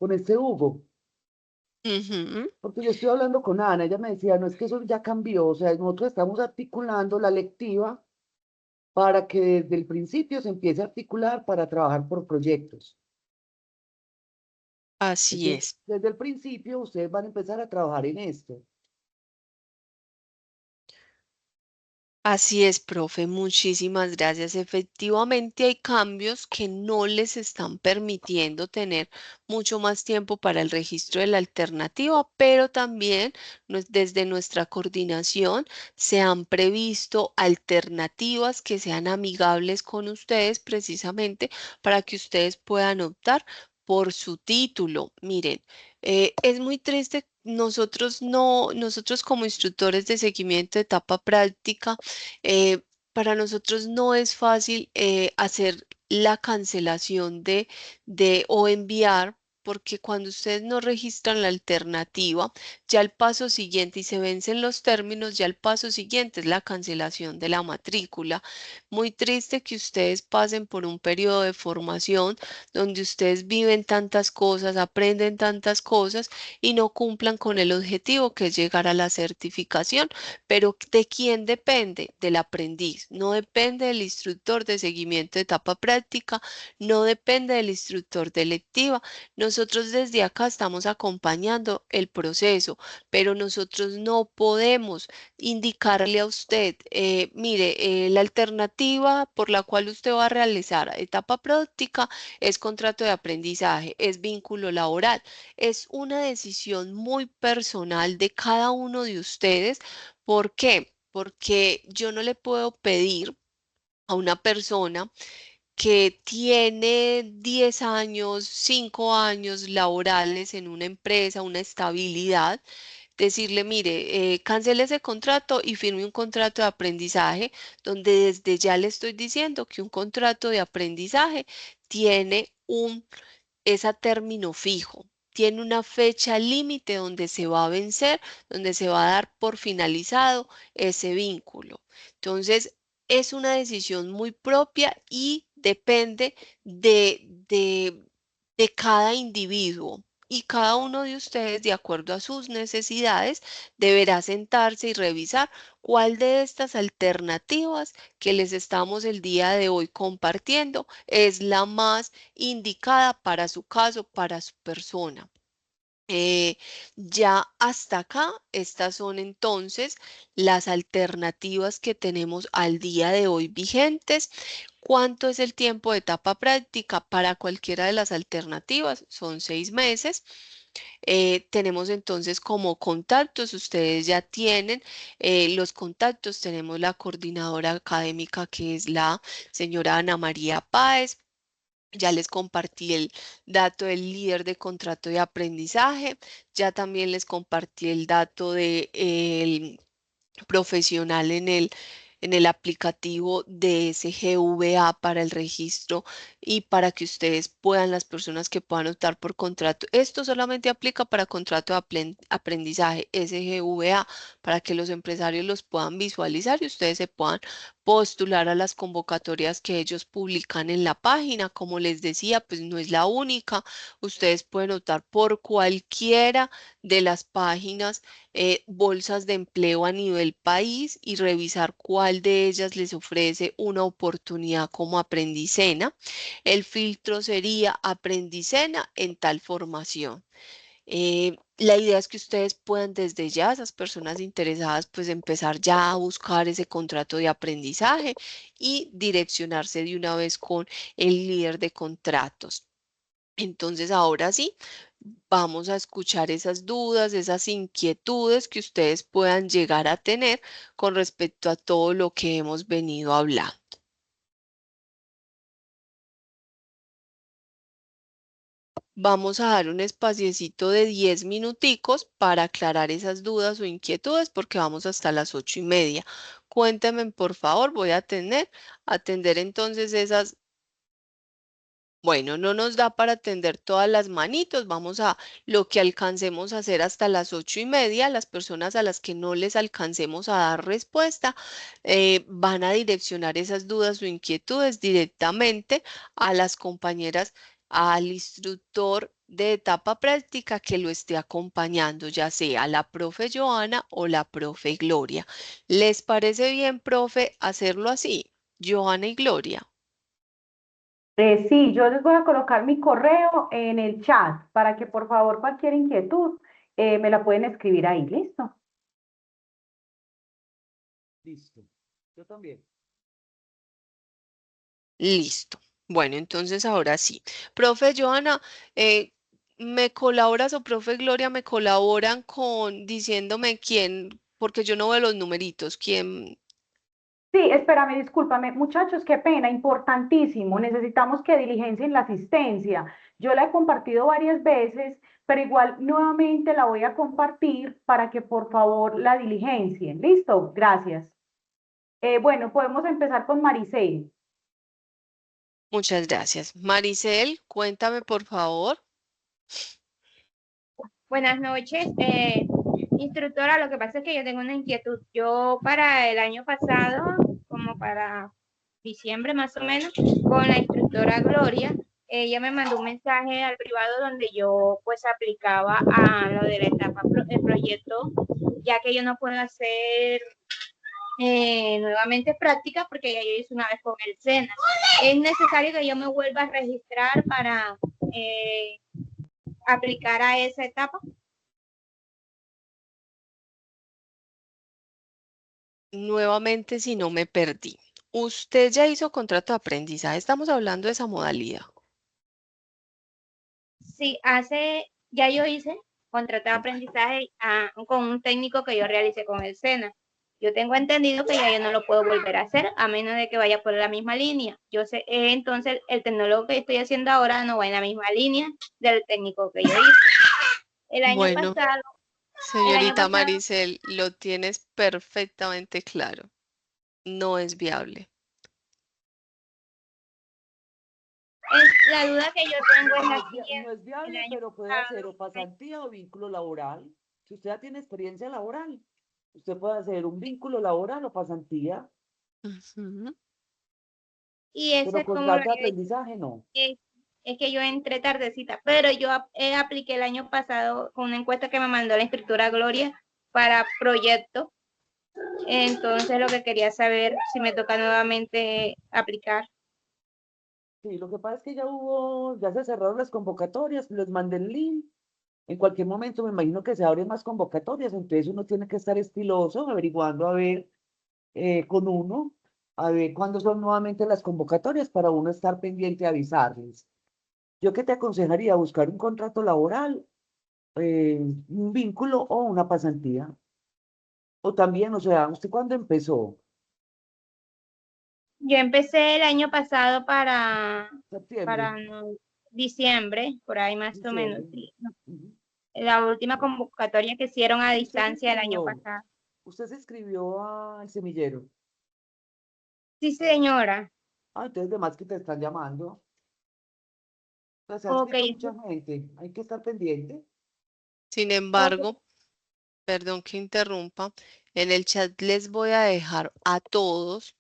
este Hugo. Ujú. Porque yo estoy hablando con Ana, ella me decía, no es que eso ya cambió, o sea, nosotros estamos articulando la lectiva para que desde el principio se empiece a articular para trabajar por proyectos. Así Entonces, es. desde el principio ustedes van a empezar a trabajar en esto. Así es, profe, muchísimas gracias. Efectivamente, hay cambios que no les están permitiendo tener mucho más tiempo para el registro de la alternativa, pero también desde nuestra coordinación se han previsto alternativas que sean amigables con ustedes precisamente para que ustedes puedan optar por su título. Miren, es muy triste. Nosotros como instructores de seguimiento de etapa práctica, para nosotros no es fácil hacer la cancelación o enviar porque cuando ustedes no registran la alternativa, ya el paso siguiente y se vencen los términos, ya el paso siguiente es la cancelación de la matrícula. Muy triste que ustedes pasen por un periodo de formación donde ustedes viven tantas cosas, aprenden tantas cosas y no cumplan con el objetivo que es llegar a la certificación. Pero ¿de quién depende? Del aprendiz. No depende del instructor de seguimiento de etapa práctica, no depende del instructor de electiva. Nosotros desde acá estamos acompañando el proceso, pero nosotros no podemos indicarle a usted, mire, la alternativa por la cual usted va a realizar etapa práctica es contrato de aprendizaje, es vínculo laboral. Es una decisión muy personal de cada uno de ustedes. ¿Por qué? Porque yo no le puedo pedir a una persona que tiene 10 años, 5 años laborales en una empresa, una estabilidad, decirle, mire, cancele ese contrato y firme un contrato de aprendizaje, donde desde ya le estoy diciendo que un contrato de aprendizaje tiene es a término fijo. Tiene una fecha límite donde se va a vencer, donde se va a dar por finalizado ese vínculo. Entonces, es una decisión muy propia y depende de cada individuo. Y cada uno de ustedes, de acuerdo a sus necesidades, deberá sentarse y revisar cuál de estas alternativas que les estamos el día de hoy compartiendo es la más indicada para su caso, para su persona. Ya hasta acá, estas son entonces las alternativas que tenemos al día de hoy vigentes. ¿Cuánto es el tiempo de etapa práctica para cualquiera de las alternativas? Son 6 meses. Tenemos entonces como contactos, ustedes ya tienen los contactos, tenemos la coordinadora académica que es la señora Ana María Páez. Ya les compartí el dato del líder de contrato de aprendizaje. Ya también les compartí el dato del profesional en el aplicativo de SGVA para el registro y para que ustedes puedan, las personas que puedan optar por contrato. Esto solamente aplica para contrato de aprendizaje SGVA, para que los empresarios los puedan visualizar y ustedes se puedan postular a las convocatorias que ellos publican en la página. Como les decía, pues no es la única. Ustedes pueden optar por cualquiera de las páginas, bolsas de empleo a nivel país y revisar cuál de ellas les ofrece una oportunidad como aprendicena. El filtro sería aprendicena en tal formación. La idea es que ustedes puedan desde ya, esas personas interesadas, pues empezar ya a buscar ese contrato de aprendizaje y direccionarse de una vez con el líder de contratos. Entonces, ahora sí, vamos a escuchar esas dudas, esas inquietudes que ustedes puedan llegar a tener con respecto a todo lo que hemos venido hablando. Vamos a dar un espaciecito de 10 minuticos para aclarar esas dudas o inquietudes porque vamos hasta las 8:30. Cuéntenme, por favor, voy a atender entonces esas. Bueno, no nos da para atender todas las manitos. Vamos a lo que alcancemos a hacer hasta las 8:30. Las personas a las que no les alcancemos a dar respuesta van a direccionar esas dudas o inquietudes directamente a las compañeras, al instructor de etapa práctica que lo esté acompañando, ya sea la profe Joana o la profe Gloria. ¿Les parece bien, profe, hacerlo así? Joana y Gloria. Sí, yo les voy a colocar mi correo en el chat para que por favor cualquier inquietud me la pueden escribir ahí, ¿listo? Listo. Yo también. Listo. Bueno, entonces ahora sí. Profe Joana, ¿me colaboras o profe Gloria me colaboran con diciéndome quién, porque yo no veo los numeritos, quién? Sí, espérame, discúlpame, muchachos, qué pena, importantísimo. Necesitamos que diligencien la asistencia. Yo la he compartido varias veces, pero igual nuevamente la voy a compartir para que por favor la diligencien. ¿Listo? Gracias. Bueno, podemos empezar con Maricel. Muchas gracias. Maricel, cuéntame por favor. Buenas noches, instructora. Lo que pasa es que yo tengo una inquietud. Yo para el año pasado, como para diciembre más o menos, con la instructora Gloria, ella me mandó un mensaje al privado donde yo pues aplicaba a lo de la etapa el proyecto, ya que yo no puedo hacer nuevamente prácticas porque ya yo hice una vez con el SENA. Es necesario que yo me vuelva a registrar para aplicar a esa etapa. Nuevamente, si no me perdí. Usted ya hizo contrato de aprendizaje, estamos hablando de esa modalidad. Sí, ya yo hice contrato de aprendizaje con un técnico que yo realicé con el SENA. Yo tengo entendido que ya yo no lo puedo volver a hacer a menos de que vaya por la misma línea. Yo sé, entonces el tecnólogo que estoy haciendo ahora no va en la misma línea del técnico que yo hice. El año Bueno, pasado, señorita Maricel, lo tienes perfectamente claro. No es viable. la duda que yo tengo es la No siguiente. es viable, El año pero puede pasado, hacer o pasantía o vínculo laboral. Si usted ya tiene experiencia laboral, usted puede hacer un vínculo laboral o pasantía, Ujú. y ese pero es como contrato de lo que aprendizaje no. es que yo entré tardecita, pero yo apliqué el año pasado con una encuesta que me mandó la instructora Gloria para proyecto. Entonces lo que quería saber si me toca nuevamente aplicar. Sí, lo que pasa es que ya se cerraron las convocatorias, les mandé el link. En cualquier momento me imagino que se abren más convocatorias, entonces uno tiene que estar estiloso, averiguando a ver con uno, a ver cuándo son nuevamente las convocatorias para uno estar pendiente de avisarles. Yo que te aconsejaría buscar un contrato laboral, un vínculo o una pasantía. O también, o sea, ¿usted cuándo empezó? Yo empecé el año pasado para Septiembre, diciembre, por ahí más o menos. diciembre. Sí. Ujú. La última convocatoria que hicieron a Usted se distancia el año inscribió, pasado. usted se inscribió al semillero. Sí, señora. Ah, entonces demás que te están llamando. O sea, se ha Ok, inscrito mucha gente, hay que estar pendiente. Sin ok. embargo, perdón que interrumpa, en el chat les voy a dejar a todos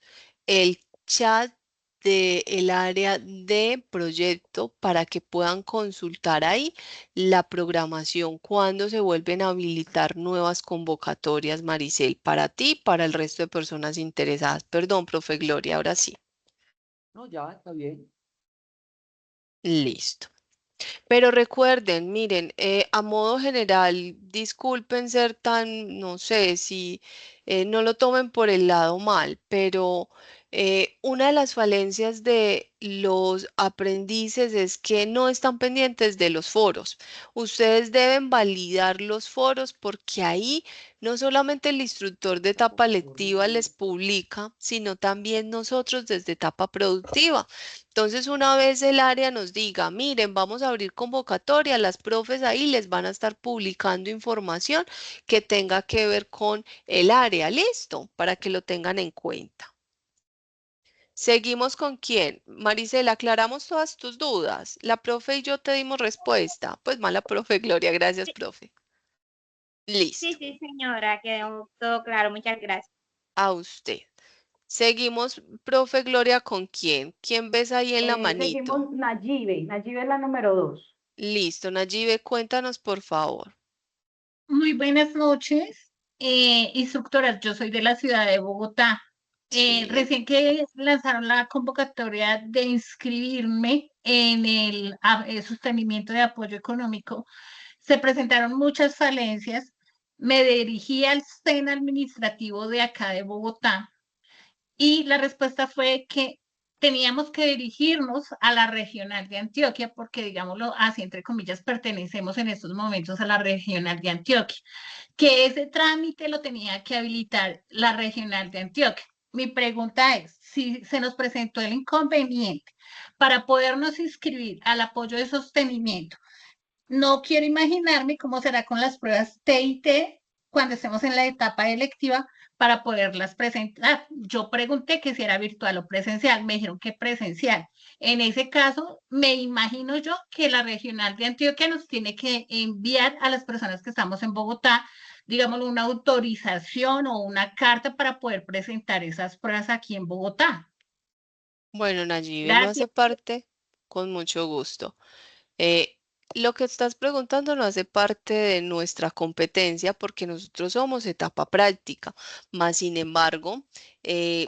el chat del área de proyecto para que puedan consultar ahí la programación cuando se vuelven a habilitar nuevas convocatorias, Maricel, para ti y para el resto de personas interesadas. Perdón, profe Gloria, ahora sí. No, ya, está bien. Listo. Pero recuerden, miren, a modo general, disculpen ser tan, no sé, si no lo tomen por el lado mal, pero una de las falencias de los aprendices es que no están pendientes de los foros. Ustedes deben validar los foros porque ahí no solamente el instructor de etapa lectiva les publica, sino también nosotros desde etapa productiva. Entonces, una vez el área nos diga, miren, vamos a abrir convocatoria, las profes ahí les van a estar publicando información que tenga que ver con el área, listo, para que lo tengan en cuenta. Seguimos con quién. Maricela, aclaramos todas tus dudas. La profe y yo te dimos respuesta. Pues mala profe, Gloria, gracias, profe. Listo, Sí, señora, quedó todo claro. Muchas gracias. a usted. Seguimos, profe Gloria, ¿con quién? ¿Quién ves ahí en la manito? Seguimos Nayibe. Nayibe es la número 2. Listo, Nayibe, cuéntanos por favor. Muy buenas noches, instructoras. Yo soy de la ciudad de Bogotá. Sí. Recién que lanzaron la convocatoria de inscribirme en el sostenimiento de apoyo económico, se presentaron muchas falencias. Me dirigí al SENA administrativo de acá de Bogotá y la respuesta fue que teníamos que dirigirnos a la regional de Antioquia porque, digámoslo así, entre comillas, pertenecemos en estos momentos a la regional de Antioquia, que ese trámite lo tenía que habilitar la regional de Antioquia. Mi pregunta es, si se nos presentó el inconveniente para podernos inscribir al apoyo de sostenimiento, no quiero imaginarme cómo será con las pruebas TIT cuando estemos en la etapa electiva para poderlas presentar. Yo pregunté que si era virtual o presencial, me dijeron que presencial. En ese caso, me imagino yo que la regional de Antioquia nos tiene que enviar a las personas que estamos en Bogotá, digamos, una autorización o una carta para poder presentar esas pruebas aquí en Bogotá. Bueno, Nayibe, no Gracias. hace parte, con mucho gusto. Eh, lo que estás preguntando no hace parte de nuestra competencia porque nosotros somos etapa práctica. Más sin embargo, eh,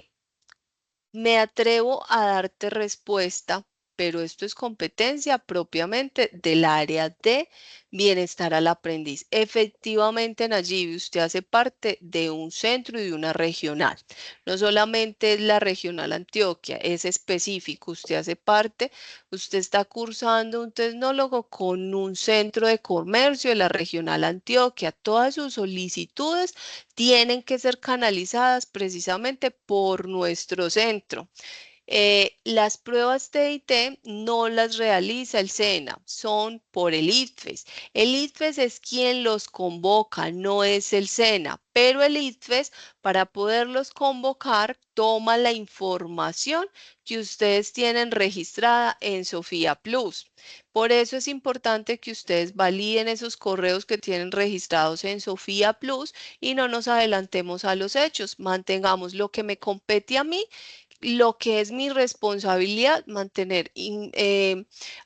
me atrevo a darte respuesta, pero esto es competencia propiamente del área de bienestar al aprendiz. Efectivamente, Nayibi, usted hace parte de un centro y de una regional. No solamente es la regional Antioquia, es específico. Usted hace parte, usted está cursando un tecnólogo con un centro de comercio de la regional Antioquia. Todas sus solicitudes tienen que ser canalizadas precisamente por nuestro centro. Las pruebas TIT no las realiza el SENA, son por el ITFES. El ITFES es quien los convoca, no es el SENA, pero el ITFES para poderlos convocar toma la información que ustedes tienen registrada en Sofía Plus. Por eso es importante que ustedes validen esos correos que tienen registrados en Sofía Plus y no nos adelantemos a los hechos. Mantengamos lo que me compete a mí, lo que es mi responsabilidad, mantener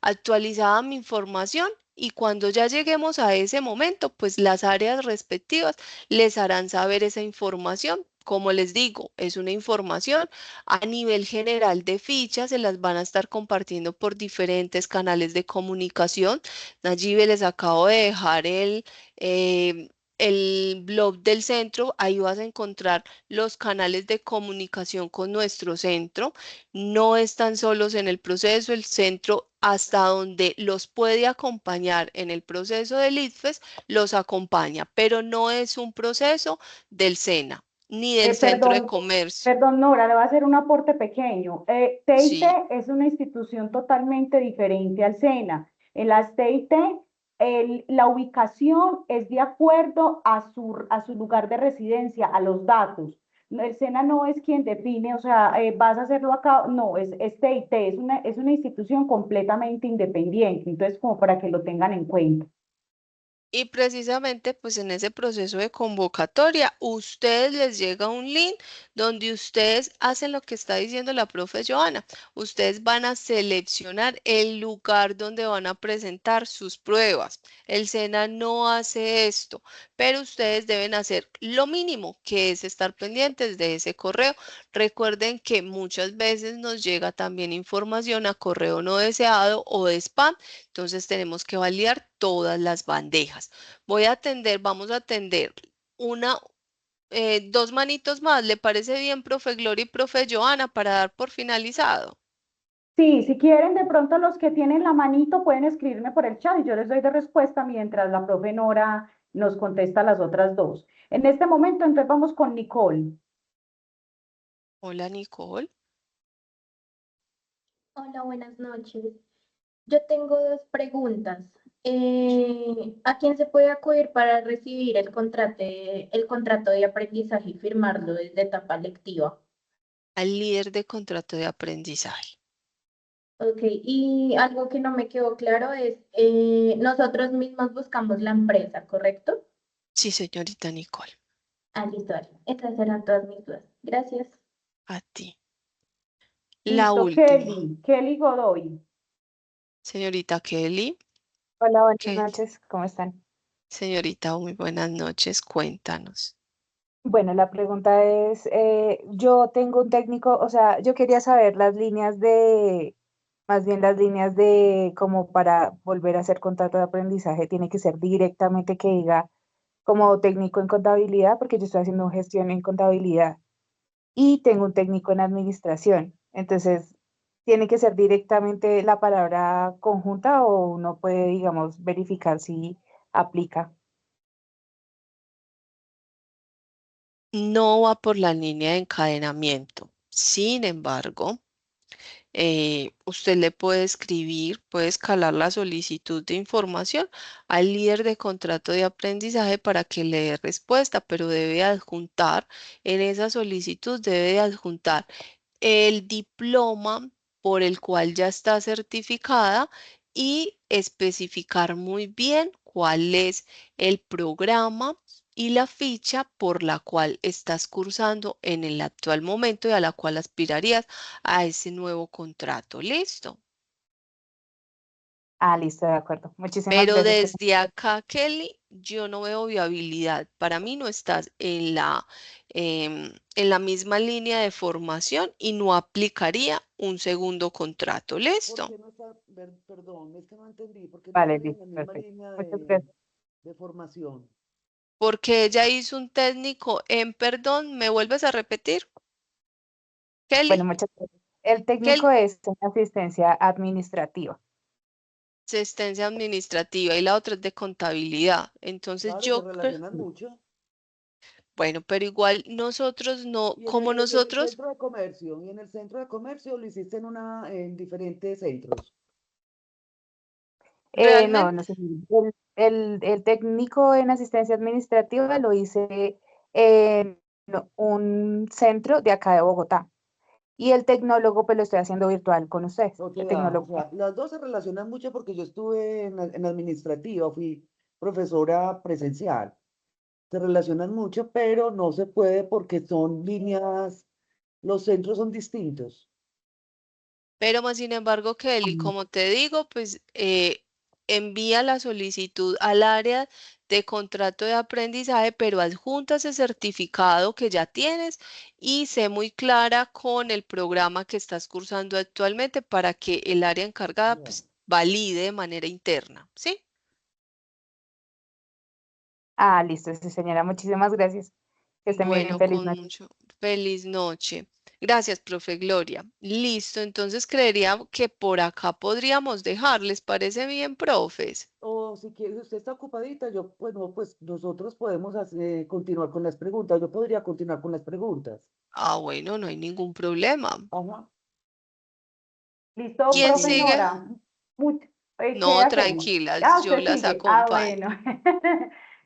actualizada mi información, y cuando ya lleguemos a ese momento, pues las áreas respectivas les harán saber esa información. Como les digo, es una información a nivel general de fichas, se las van a estar compartiendo por diferentes canales de comunicación. Nayibe, les acabo de dejar el blog del centro, ahí vas a encontrar los canales de comunicación con nuestro centro. No están solos en el proceso, el centro hasta donde los puede acompañar en el proceso del ITFES, los acompaña, pero no es un proceso del SENA ni del centro de Perdón, comercio. perdón, Nora, le voy a hacer un aporte pequeño. TIT Sí. es una institución totalmente diferente al SENA. En las TIT, la ubicación es de acuerdo a su lugar de residencia, a los datos. El SENA no es quien define, o sea, vas a hacerlo acá, no, es TIT, es una institución completamente independiente, entonces como para que lo tengan en cuenta. Y precisamente, pues en ese proceso de convocatoria, ustedes les llega un link donde ustedes hacen lo que está diciendo la profe Joana. Ustedes van a seleccionar el lugar donde van a presentar sus pruebas. El SENA no hace esto, pero ustedes deben hacer lo mínimo, que es estar pendientes de ese correo. Recuerden que muchas veces nos llega también información a correo no deseado o de spam. Entonces tenemos que validar todas las bandejas. Vamos a atender dos manitos más. ¿Le parece bien, profe Gloria y profe Joana, para dar por finalizado? Sí, si quieren, de pronto los que tienen la manito pueden escribirme por el chat y yo les doy de respuesta mientras la profe Nora nos contesta las otras dos. En este momento, entonces vamos con Nicole. Hola, Nicole. Hola, buenas noches. Yo tengo dos preguntas. ¿A quién se puede acudir para recibir el contrato de aprendizaje y firmarlo desde etapa lectiva? Al líder de contrato de aprendizaje. Ok, y algo que no me quedó claro es, nosotros mismos buscamos la empresa, ¿correcto? Sí, señorita Nicole, Ah, listo, vale. Estas eran todas mis dudas. Gracias. a ti. La Listo, última, Kelly Godoy. señorita Kelly. Hola, buenas ¿Qué? noches, ¿cómo están? Señorita, muy buenas noches, cuéntanos. Bueno, la pregunta es, yo tengo un técnico, o sea, yo quería saber las líneas más bien las líneas de como para volver a hacer contrato de aprendizaje, tiene que ser directamente que diga como técnico en contabilidad, porque yo estoy haciendo gestión en contabilidad y tengo un técnico en administración, entonces, ¿tiene que ser directamente la palabra conjunta o uno puede, digamos, verificar si aplica? No va por la línea de encadenamiento. Sin embargo, Usted le puede escribir, puede escalar la solicitud de información al líder de contrato de aprendizaje para que le dé respuesta, pero debe adjuntar, en esa solicitud debe adjuntar el diploma por el cual ya está certificada y especificar muy bien cuál es el programa y la ficha por la cual estás cursando en el actual momento y a la cual aspirarías a ese nuevo contrato. ¿Listo? Ah, listo, de acuerdo. Muchísimas Pero gracias. desde acá, Kelly, yo no veo viabilidad. Para mí no estás en la misma línea de formación y no aplicaría un segundo contrato. ¿Por ¿Listo? qué no está, perdón, es que no entendí, porque no Vale, están en listo, la misma perfecto. línea Muchas gracias. de formación? Porque ella hizo un técnico en perdón. ¿Me vuelves a repetir? Bueno, Kelly, muchas gracias. El técnico Kelly, es en asistencia administrativa. asistencia administrativa y la otra es de contabilidad. Entonces Claro, se yo creo, relacionan mucho. bueno, pero igual nosotros no, Y como en el nosotros, centro de comercio, y en el centro de comercio lo hiciste en diferentes centros. No, realmente, no sé. El técnico en asistencia administrativa lo hice en un centro de acá de Bogotá. Y el tecnólogo, pues lo estoy haciendo virtual con ustedes. O El sea, o tecnólogo. sea, las dos se relacionan mucho porque yo estuve en administrativa, fui profesora presencial. Se relacionan mucho, pero no se puede porque son líneas, los centros son distintos. pero más sin embargo, Kelly, como te digo, pues envía la solicitud al área de contrato de aprendizaje, pero adjunta ese certificado que ya tienes y sé muy clara con el programa que estás cursando actualmente para que el área encargada Ya. pues valide de manera interna, ¿sí? Ah, listo, sí, señora. Muchísimas gracias. Que estén muy bien. Bueno, Feliz con noche. mucho. Feliz noche. Gracias, profe Gloria. Listo, entonces creería que por acá podríamos dejar. ¿Les parece bien, profes? O si quiere, si usted está ocupadita, yo, bueno, pues nosotros podemos continuar con las preguntas. Yo podría continuar con las preguntas. Ah, bueno, no hay ningún problema. Ajá. ¿Listo, ¿Quién profe Ok. sigue? Nora? ¿Qué No, hacemos? tranquilas, yo Usted las sigue. Ah, acompaño. bueno.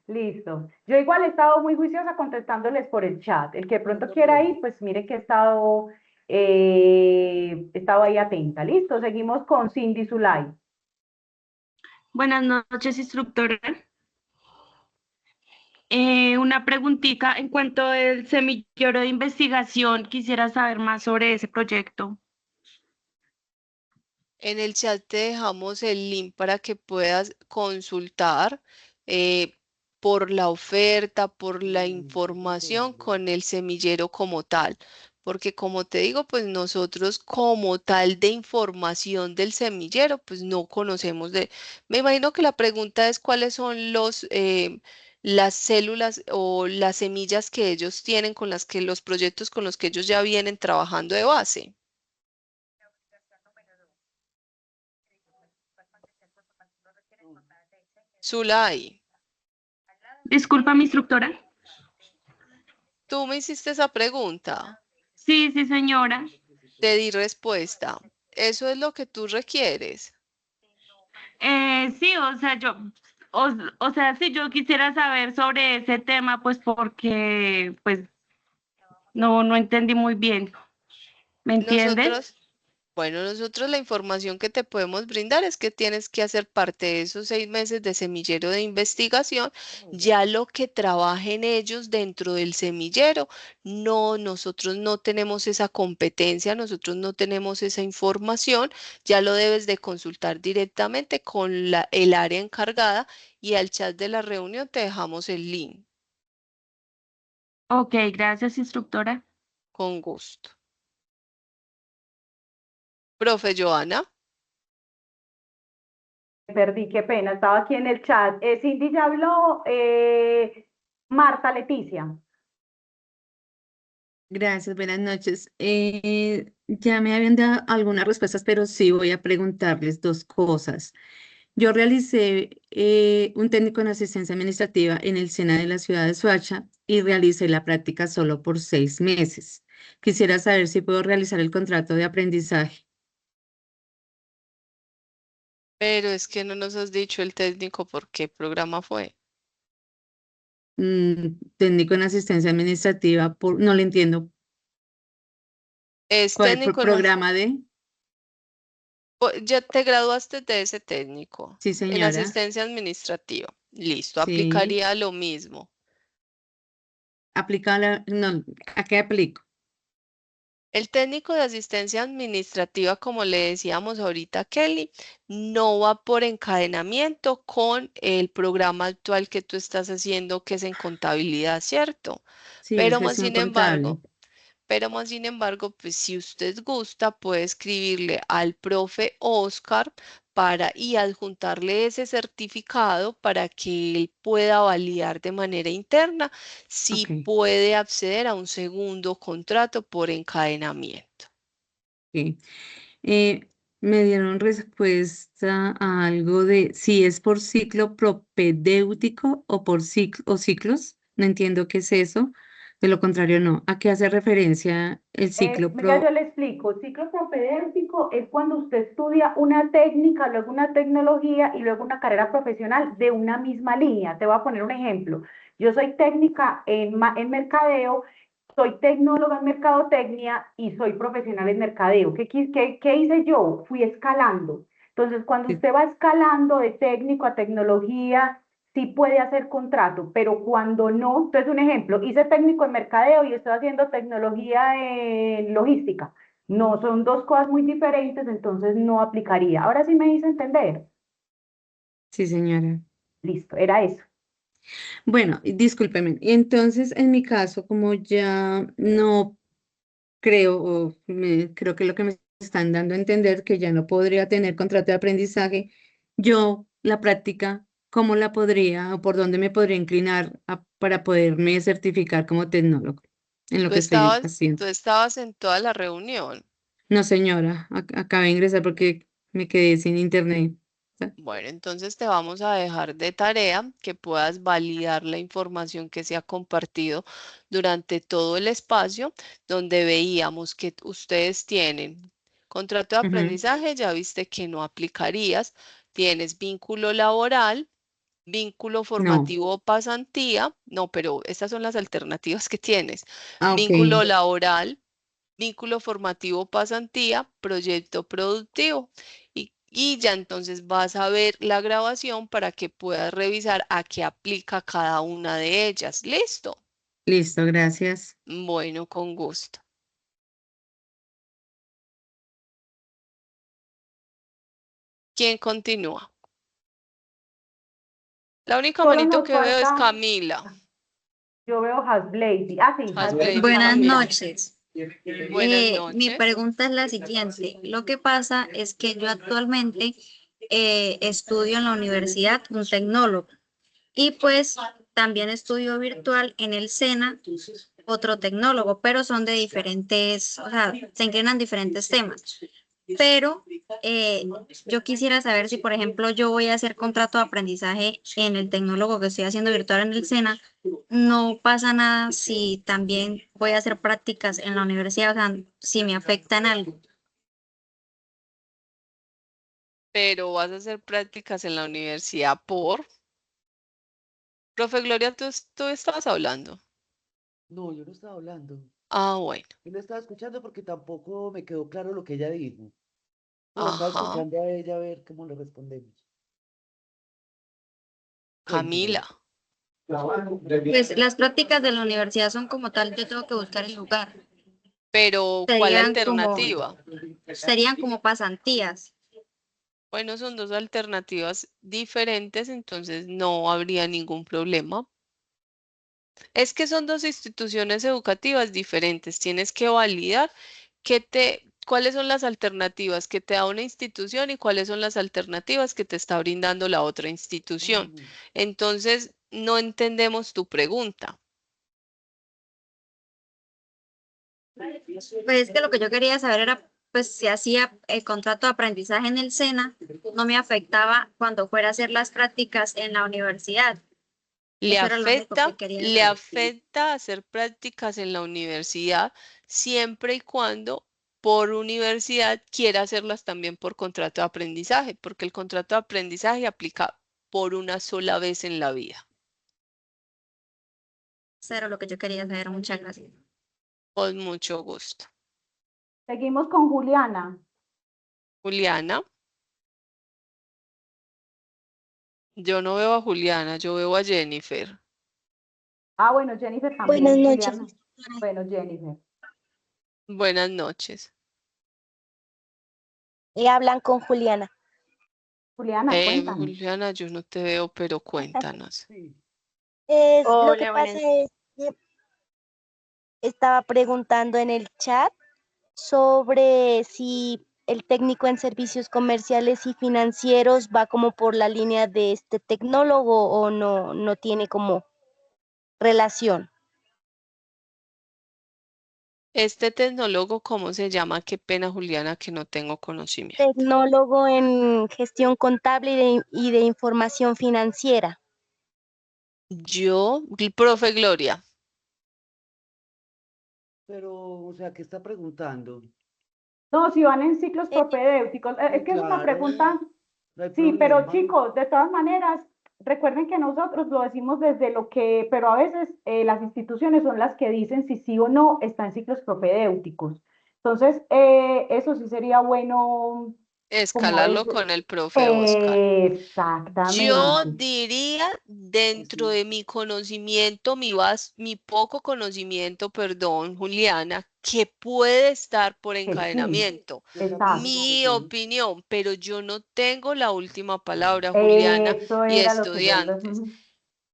Listo. Yo igual he estado muy juiciosa contestándoles por el chat. El que de No hay pronto quiera problema. ir, pues mire que he estado ahí atenta. Listo, seguimos con Cindy Zulay. Buenas noches, instructora. Una preguntita en cuanto al semillero de investigación, quisiera saber más sobre ese proyecto. En el chat te dejamos el link para que puedas consultar eh, por la oferta, por la información con el semillero como tal. Porque como te digo, pues nosotros como tal de información del semillero, pues no conocemos de... Me imagino que la pregunta es cuáles son las células o las semillas que ellos tienen con las que los proyectos con los que ellos ya vienen trabajando de base. Zulay. Disculpa, mi instructora. Tú me hiciste esa pregunta, Sí, sí, señora. te di respuesta. ¿Eso es lo que tú requieres? Sí, o sea, o sea, si yo quisiera saber sobre ese tema, pues porque, pues, no entendí muy bien. ¿Me entiendes? Nosotros, bueno, nosotros la información que te podemos brindar es que tienes que hacer parte de esos 6 meses de semillero de investigación, ya lo que trabajen ellos dentro del semillero. No, nosotros no tenemos esa competencia, nosotros no tenemos esa información, ya lo debes de consultar directamente con el área encargada y al chat de la reunión te dejamos el link, Ok, gracias, instructora. con gusto. Profe Joana. Perdí, qué pena, estaba aquí en el chat. Cindy ya habló. Marta Leticia. Gracias, buenas noches. Ya me habían dado algunas respuestas, pero sí voy a preguntarles dos cosas. Yo realicé un técnico en asistencia administrativa en el SENA de la ciudad de Soacha y realicé la práctica solo por 6 meses. Quisiera saber si puedo realizar el contrato de aprendizaje. Pero es que no nos has dicho el técnico por qué programa fue. Técnico en asistencia administrativa, no le entiendo. Es ¿Cuál técnico, programa de? ya te graduaste de ese técnico Sí, en señora. asistencia administrativa. Listo, Sí. aplicaría lo mismo. No, ¿a qué aplico? El técnico de asistencia administrativa, como le decíamos ahorita a Kelly, no va por encadenamiento con el programa actual que tú estás haciendo, que es en contabilidad, ¿cierto? Sí, es Pero más gestión sin contable. embargo, pues si usted gusta, puede escribirle al profe Oscar y adjuntarle ese certificado para que él pueda validar de manera interna si Ok. puede acceder a un segundo contrato por encadenamiento. Sí. Me dieron respuesta a algo de si es por ciclo propedéutico o por ciclos. No entiendo qué es eso. De lo contrario, no. ¿A qué hace referencia el ciclo Venga, yo le explico. Ciclo propedéutico es cuando usted estudia una técnica, luego una tecnología y luego una carrera profesional de una misma línea. Te voy a poner un ejemplo. Yo soy técnica en mercadeo, soy tecnóloga en mercadotecnia y soy profesional en mercadeo. ¿Qué hice yo? Fui escalando. Entonces, cuando Sí. usted va escalando de técnico a tecnología, sí puede hacer contrato, pero cuando no, entonces un ejemplo, hice técnico en mercadeo y estoy haciendo tecnología en logística. No, son dos cosas muy diferentes, entonces no aplicaría. Ahora sí me hice entender. Sí, señora? Listo, era eso. Bueno, y discúlpeme. Entonces, en mi caso, como ya no creo, creo que lo que me están dando a entender que ya no podría tener contrato de aprendizaje, yo la práctica, ¿cómo la podría o por dónde me podría inclinar para poderme certificar como tecnólogo en lo Tú que estoy estabas, haciendo? tú estabas en toda la reunión. No, señora, acabé de ingresar porque me quedé sin internet. Bueno, entonces te vamos a dejar de tarea que puedas validar la información que se ha compartido durante todo el espacio, donde veíamos que ustedes tienen contrato de Ujú. aprendizaje, ya viste que no aplicarías, tienes vínculo laboral, vínculo No. formativo o pasantía, no, pero estas son las alternativas que tienes, Ah, ok. vínculo laboral, vínculo formativo o pasantía, proyecto productivo. Y ya entonces vas a ver la grabación para que puedas revisar a qué aplica cada una de ellas. ¿Listo? Listo, gracias. Bueno, con gusto. ¿Quién continúa? La única Solo manito nos que veo es falta, Camila. yo veo Hasblady. Ah, sí, Hasblady Hasblady Buenas Camila. noches. Buenas Mi noches. pregunta es la siguiente. Lo que pasa es que yo actualmente estudio en la universidad un tecnólogo y pues también estudio virtual en el SENA otro tecnólogo, pero son de diferentes, o sea, se inclinan diferentes temas. Pero yo quisiera saber si, por ejemplo, yo voy a hacer contrato de aprendizaje en el tecnólogo que estoy haciendo virtual en el SENA, no pasa nada si también voy a hacer prácticas en la universidad, o sea, si me afectan algo. Pero vas a hacer prácticas en la universidad por... Profe Gloria, tú estabas hablando. No, yo no estaba hablando. Ah, bueno. Yo no estaba escuchando porque tampoco me quedó claro lo que ella dijo. No, la estaba Ajá. escuchando a ella a ver cómo le respondemos. Cuénteme. Camila. Pues las prácticas de la universidad son como tal, yo tengo que buscar el lugar. Pero, ¿cuál alternativa? Serían como pasantías. Bueno, son dos alternativas diferentes, entonces no habría ningún problema. Es que son dos instituciones educativas diferentes. Tienes que validar cuáles son las alternativas que te da una institución y cuáles son las alternativas que te está brindando la otra institución. Ujú. Entonces, no entendemos tu pregunta. Pues es que lo que yo quería saber era, pues si hacía el contrato de aprendizaje en el SENA, no me afectaba cuando fuera a hacer las prácticas en la universidad. Eso era lo único que quería Le saber. afecta hacer prácticas en la universidad siempre y cuando por universidad quiera hacerlas también por contrato de aprendizaje, porque el contrato de aprendizaje aplica por una sola vez en la vida. Eso era lo que yo quería saber. Muchas gracias. Con mucho gusto. Seguimos con Juliana. Juliana. Yo no veo a Juliana, yo veo a Jennifer. Ah, bueno, Jennifer también. Buenas noches. Juliana. Bueno, Jennifer. Buenas noches. Y hablan con Juliana. Juliana, cuéntanos. Juliana, yo no te veo, pero cuéntanos. Sí. Lo que pasa es que estaba preguntando en el chat sobre si el técnico en servicios comerciales y financieros va como por la línea de este tecnólogo o no tiene como relación. Este tecnólogo, ¿cómo se llama? Qué pena, Juliana, que no tengo conocimiento. Tecnólogo en gestión contable y de información financiera. Profe Gloria. Pero, o sea, ¿qué está preguntando? No, si van en ciclos propedéuticos. Es que es una Claro, pregunta. no hay Sí, pero problema. chicos, de todas maneras, recuerden que nosotros lo decimos desde lo que, pero a veces las instituciones son las que dicen si sí o no está en ciclos propedéuticos. Entonces, eso sí sería bueno, como Escalarlo con el profe Oscar. Yo exactamente. diría, dentro de mi conocimiento, mi poco conocimiento, perdón, Juliana, que puede estar por Que sí, encadenamiento. exacto. Mi opinión, pero yo no tengo la última palabra, Juliana Eso y era lo que yo estudiantes.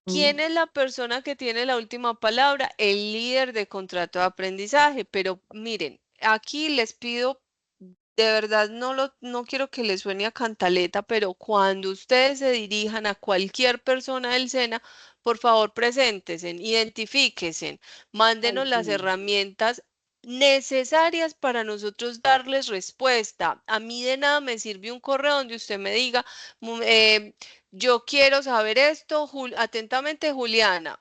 ¿Quién es la persona que tiene la última palabra? El líder de contrato de aprendizaje. Pero miren, aquí les pido, de verdad no quiero que les suene a cantaleta, pero cuando ustedes se dirijan a cualquier persona del SENA, por favor, preséntense, identifíquense, mándenos las sí. herramientas necesarias para nosotros darles respuesta. A mí de nada me sirve un correo donde usted me diga, yo quiero saber esto, atentamente, Juliana.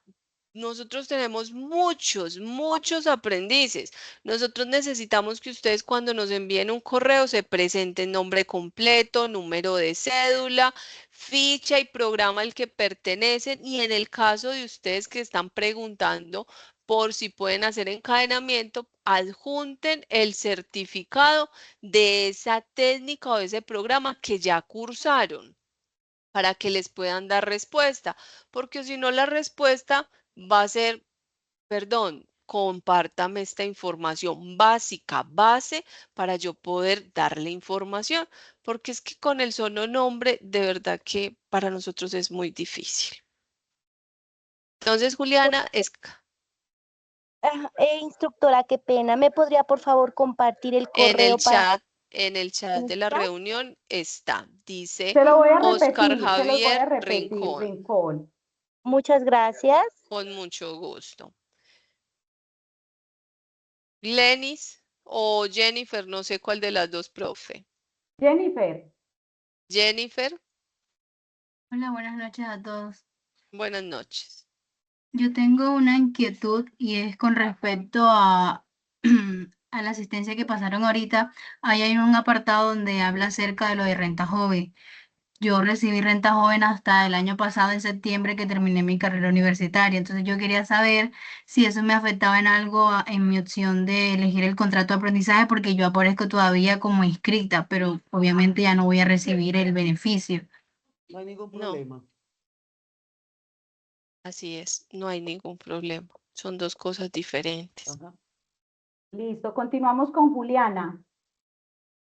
Nosotros tenemos muchos aprendices. Nosotros necesitamos que ustedes cuando nos envíen un correo se presenten nombre completo, número de cédula, ficha y programa al que pertenecen. Y en el caso de ustedes que están preguntando por si pueden hacer encadenamiento, adjunten el certificado de esa técnica o de ese programa que ya cursaron para que les puedan dar respuesta, porque si no la respuesta va a ser, perdón, compártame esta información básica, base, para yo poder darle información, porque es que con el solo nombre, de verdad que para nosotros es muy difícil. Entonces, Juliana, Instructora, qué pena. ¿Me podría por favor compartir el correo para... en el chat de la reunión está, dice Se lo voy a Oscar repetir, se los voy a Javier repetir, Rincón. Rincón. Muchas gracias. Con mucho gusto. Glenis o Jennifer, no sé cuál de las dos, profe. Jennifer. Jennifer, Hola, buenas noches a todos. buenas noches. Yo tengo una inquietud y es con respecto a, a la asistencia que pasaron ahorita. Ahí hay un apartado donde habla acerca de lo de renta joven. Yo recibí renta joven hasta el año pasado, en septiembre, que terminé mi carrera universitaria. Entonces yo quería saber si eso me afectaba en algo en mi opción de elegir el contrato de aprendizaje, porque yo aparezco todavía como inscrita, pero obviamente ya no voy a recibir el beneficio. No hay ningún No, problema. así es, no hay ningún problema. Son dos cosas diferentes. Ajá. Listo, continuamos con Juliana.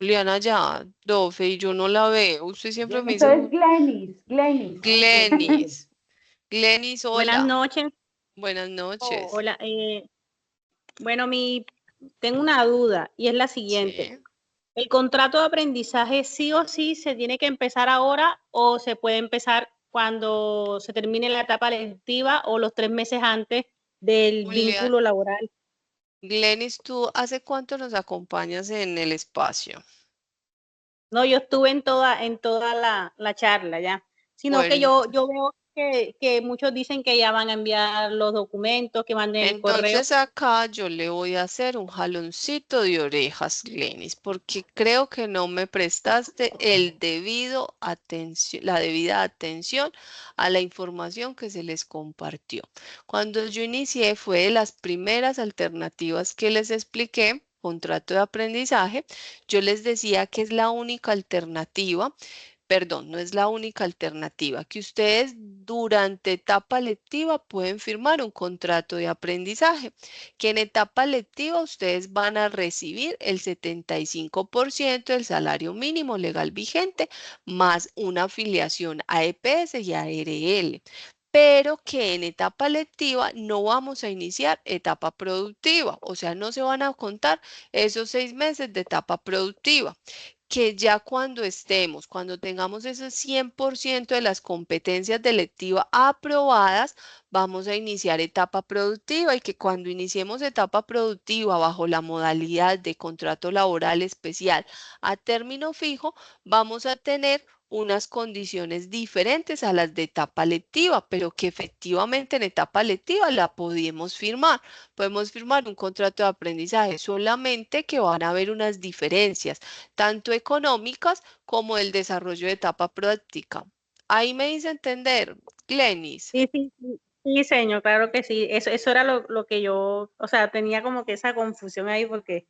Juliana ya, profe, y yo no la veo. Usted siempre me dice, Entonces, Glenis. Glenis. Glenis, Buenas hola. noches. Buenas noches. Hola. Bueno, tengo una duda y es la siguiente. Sí. ¿El contrato de aprendizaje sí o sí se tiene que empezar ahora o se puede empezar cuando se termine la etapa lectiva o los 3 meses antes del vínculo laboral? Glenis, ¿tú hace cuánto nos acompañas en el espacio? No, yo estuve en toda la charla ya, sino que Bueno. yo veo que muchos dicen que ya van a enviar los documentos, que manden el correo. Entonces acá yo le voy a hacer un jaloncito de orejas, Glenis, porque creo que no me prestaste la debida atención a la información que se les compartió. Cuando yo inicié fue de las primeras alternativas que les expliqué, contrato de aprendizaje. Yo les decía que es la única alternativa. Perdón, no es la única alternativa, que ustedes durante etapa lectiva pueden firmar un contrato de aprendizaje, que en etapa lectiva ustedes van a recibir el 75% del salario mínimo legal vigente, más una afiliación a EPS y a ARL, pero que en etapa lectiva no vamos a iniciar etapa productiva, o sea, no se van a contar esos 6 meses de etapa productiva, que ya cuando tengamos ese 100% de las competencias de lectiva aprobadas, vamos a iniciar etapa productiva, y que cuando iniciemos etapa productiva bajo la modalidad de contrato laboral especial a término fijo, vamos a tener unas condiciones diferentes a las de etapa lectiva, pero que efectivamente en etapa lectiva la podemos firmar. Podemos firmar un contrato de aprendizaje, solamente que van a haber unas diferencias, tanto económicas como el desarrollo de etapa práctica. Ahí me hice entender, Glenis. Sí, señor, claro que sí. Eso era lo que yo, o sea, tenía como que esa confusión ahí porque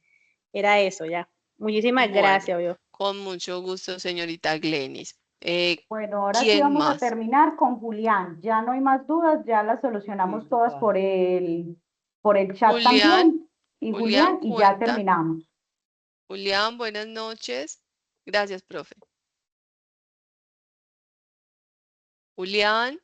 era eso ya. Muchísimas Bueno, gracias, yo. con mucho gusto, señorita Glenis. Bueno, ahora sí ¿Quién vamos a más? terminar con Julián. Ya no hay más dudas, ya las solucionamos todas por el chat Julián, también. Y Julián, Julián, y ya cuenta. terminamos. Julián, buenas noches. Gracias, profe. Julián,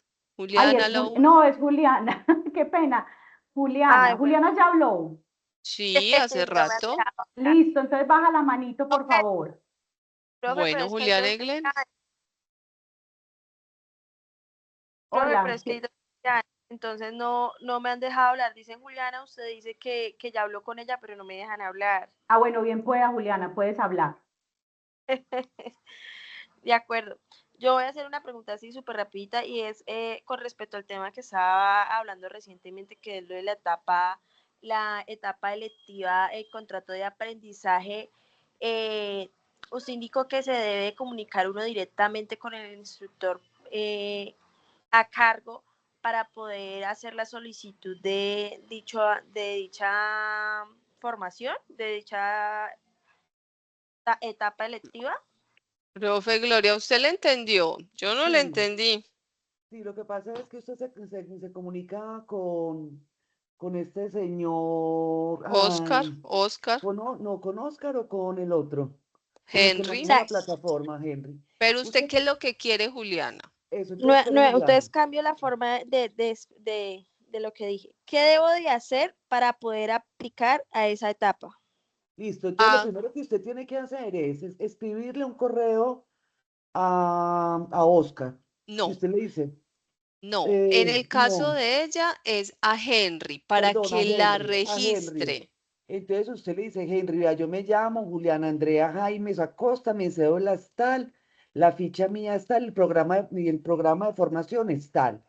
Ay, hello. no, es Juliana. Qué pena. Juliana. Ay, bueno. Juliana ya habló. Sí, hace No me han rato. dejado hablar. Listo, entonces baja la manito, por favor. Profe, pero Bueno, es que hay Julián dos Eglen. Julianas. Profe, pero Hola. es que hay dos Julianas, entonces no me han dejado hablar. Dicen Juliana, usted dice que ya habló con ella, pero no me dejan hablar. Ah, bueno, bien pueda, Juliana, puedes hablar. De acuerdo. Yo voy a hacer una pregunta así súper rapidita, y es con respecto al tema que estaba hablando recientemente, que es lo de la etapa electiva, el contrato de aprendizaje. Usted indicó que se debe comunicar uno directamente con el instructor a cargo para poder hacer la solicitud de dicha formación, de dicha etapa electiva. Profe Gloria, ¿usted le entendió? Yo no le Sí. entendí. Sí, lo que pasa es que usted se comunica con este señor, Oscar, ay, Oscar, con Oscar o con el otro, con el que Henry. maneja la plataforma, Henry. Pero usted, Usted, ¿qué es lo que quiere, Juliana? eso, entonces, ¿qué le Ustedes Juliana? cambian la forma de lo que dije. ¿Qué debo de hacer para poder aplicar a esa etapa? Listo, entonces lo Ah, primero que usted tiene que hacer es escribirle un correo a Oscar. Y no, usted le dice, no. En el caso no, de ella es a Henry para perdón, que la A Henry. registre. Entonces usted le dice, Henry, vea, yo me llamo Juliana Andrea Jaimes Acosta, mi cédula es tal, la ficha mía es tal, el programa de formación es tal.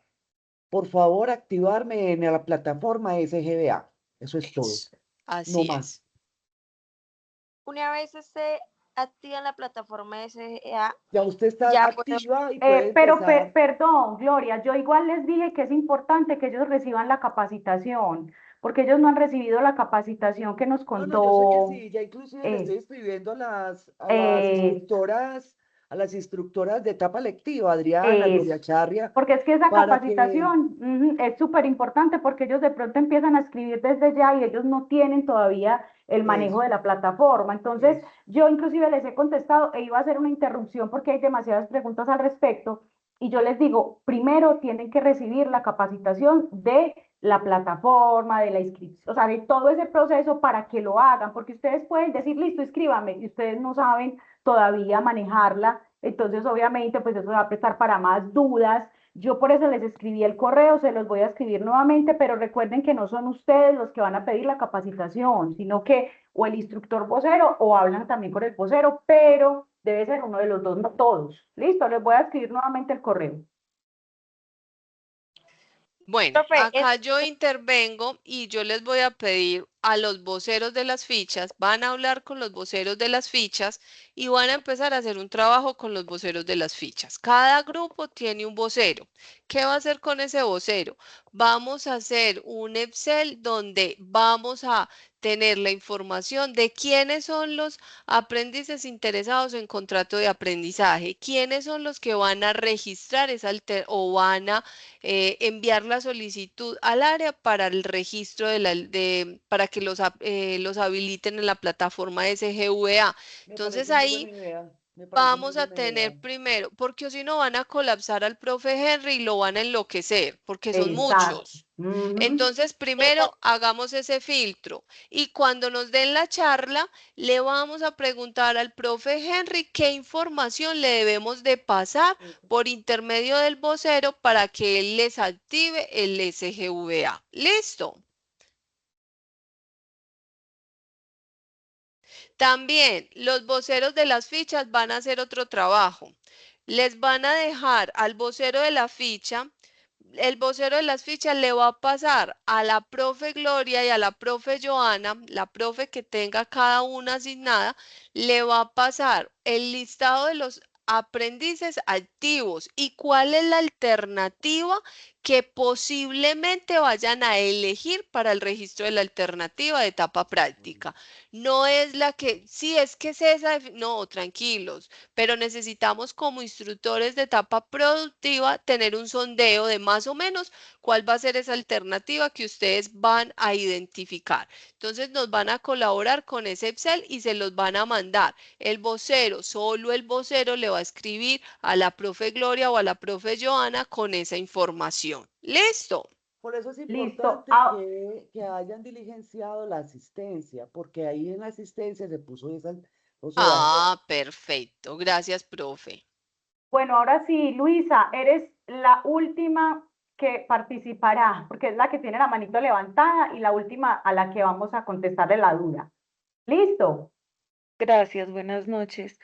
Por favor, activarme en la plataforma SGBA. Eso es todo, no Así más. es. Una vez se activa en la plataforma SGA, Ya usted está ya puedo. activa y puede Pero empezar. perdón, Gloria, yo igual les dije que es importante que ellos reciban la capacitación, porque ellos no han recibido la capacitación que nos No, yo sé que contó. sí, ya inclusive le eh, estoy escribiendo eh, a las instructoras de etapa lectiva, Adriana, Es, Gloria Charria, porque es que esa para que, capacitación es súper importante, porque ellos de pronto empiezan a escribir desde ya y ellos no tienen todavía el manejo eso, de la plataforma. Entonces, eso. yo inclusive les he contestado e iba a hacer una interrupción porque hay demasiadas preguntas al respecto. Y yo les digo, primero tienen que recibir la capacitación de la plataforma, de la inscripción, o sea, de todo ese proceso para que lo hagan, porque ustedes pueden decir, listo, inscríbame, y ustedes no saben todavía manejarla. Entonces, obviamente, pues eso va a prestar para más dudas. Yo por eso les escribí el correo, se los voy a escribir nuevamente, pero recuerden que no son ustedes los que van a pedir la capacitación, sino que o el instructor vocero o hablan también con el vocero, pero debe ser uno de los dos, no todos. Listo, les voy a escribir nuevamente el correo. Bueno, Profe, acá yo intervengo y yo les voy a pedir a los voceros de las fichas, van a hablar con los voceros de las fichas y van a empezar a hacer un trabajo con los voceros de las fichas. Cada grupo tiene un vocero. ¿Qué va a hacer con ese vocero? Vamos a hacer un Excel donde vamos a tener la información de quiénes son los aprendices interesados en contrato de aprendizaje, quiénes son los que van a registrar o van a enviar la solicitud al área para el registro para que los habiliten en la plataforma SGVA. Me Entonces parece muy ahí buena idea. Me parece muy vamos a buena idea. tener primero, porque si no van a colapsar al profe Henry y lo van a enloquecer, porque son Exacto. muchos. Ujú. Entonces, primero hagamos ese filtro y cuando nos den la charla, le vamos a preguntar al profe Henry qué información le debemos de pasar por intermedio del vocero para que él les active el SGVA. ¿Listo? También los voceros de las fichas van a hacer otro trabajo. Les van a dejar al vocero de la ficha, el vocero de las fichas le va a pasar a la profe Gloria y a la profe Joana, la profe que tenga cada una asignada, le va a pasar el listado de los aprendices activos y cuál es la alternativa que posiblemente vayan a elegir para el registro de la alternativa de etapa práctica. No es la que, sí, es que es esa, no, tranquilos, pero necesitamos como instructores de etapa productiva tener un sondeo de más o menos cuál va a ser esa alternativa que ustedes van a identificar. Entonces nos van a colaborar con ese Excel y se los van a mandar. El vocero, solo el vocero le va a escribir a la profe Gloria o a la profe Joana con esa información. ¿Listo? Por eso es Listo. importante que hayan diligenciado la asistencia, porque ahí en la asistencia se puso esa, o sea, Ah, perfecto. Gracias, profe. Bueno, ahora sí, Luisa, eres la última que participará, porque es la que tiene la manito levantada y la última a la que vamos a contestarle la duda. ¿Listo? Gracias, buenas noches.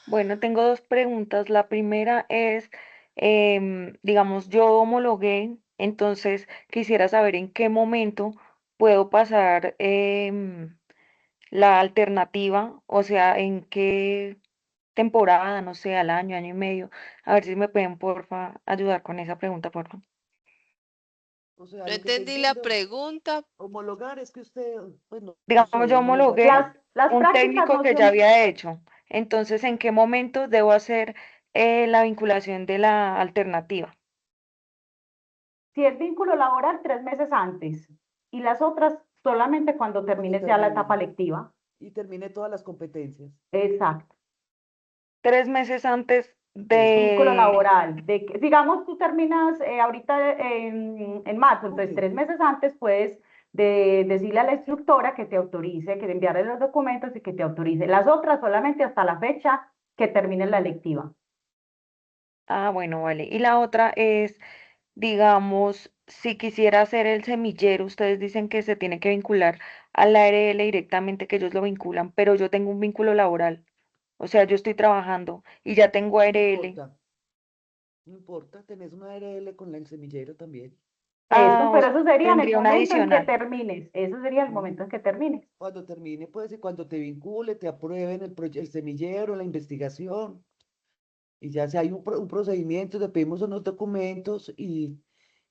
Bueno, tengo dos preguntas. La primera es, digamos, yo homologué, entonces quisiera saber en qué momento puedo pasar la alternativa, o sea, en qué temporada, no sé, al año, año y medio. A ver si me pueden, porfa, ayudar con esa pregunta, porfa. o sea, No lo que te entendí la entiendo, pregunta. homologar es que usted, pues no Digamos, sé, yo homologar homologué qué. Las un prácticas técnico no que ya siempre, había hecho. Entonces, ¿en qué momento debo hacer la vinculación de la alternativa? si es vínculo laboral, 3 meses antes y las otras solamente cuando Cuando termine ya la etapa termine lectiva. y termine todas las competencias. Exacto. 3 meses antes Sí, Vínculo de... laboral. Digamos, tú terminas ahorita en marzo, entonces julio. 3 meses antes puedes decirle a la instructora que te autorice, que te enviarle los documentos y que te autorice. Las otras solamente hasta la fecha que termine la lectiva. Ah, bueno, vale. Y la otra es, digamos, si quisiera hacer el semillero, ustedes dicen que se tiene que vincular a la ARL directamente, que ellos lo vinculan, pero yo tengo un vínculo laboral. O sea, yo estoy trabajando y ya tengo No ARL. importa, no importa, tenés una ARL con el semillero también. Eso, Ah, pero eso sería en el tendría una momento en que adicional. termines. Eso sería el Ujú. momento en que termines. Cuando termine, pues, y cuando te vincule, te aprueben el semillero, la investigación, y ya si hay un procedimiento, te pedimos unos documentos y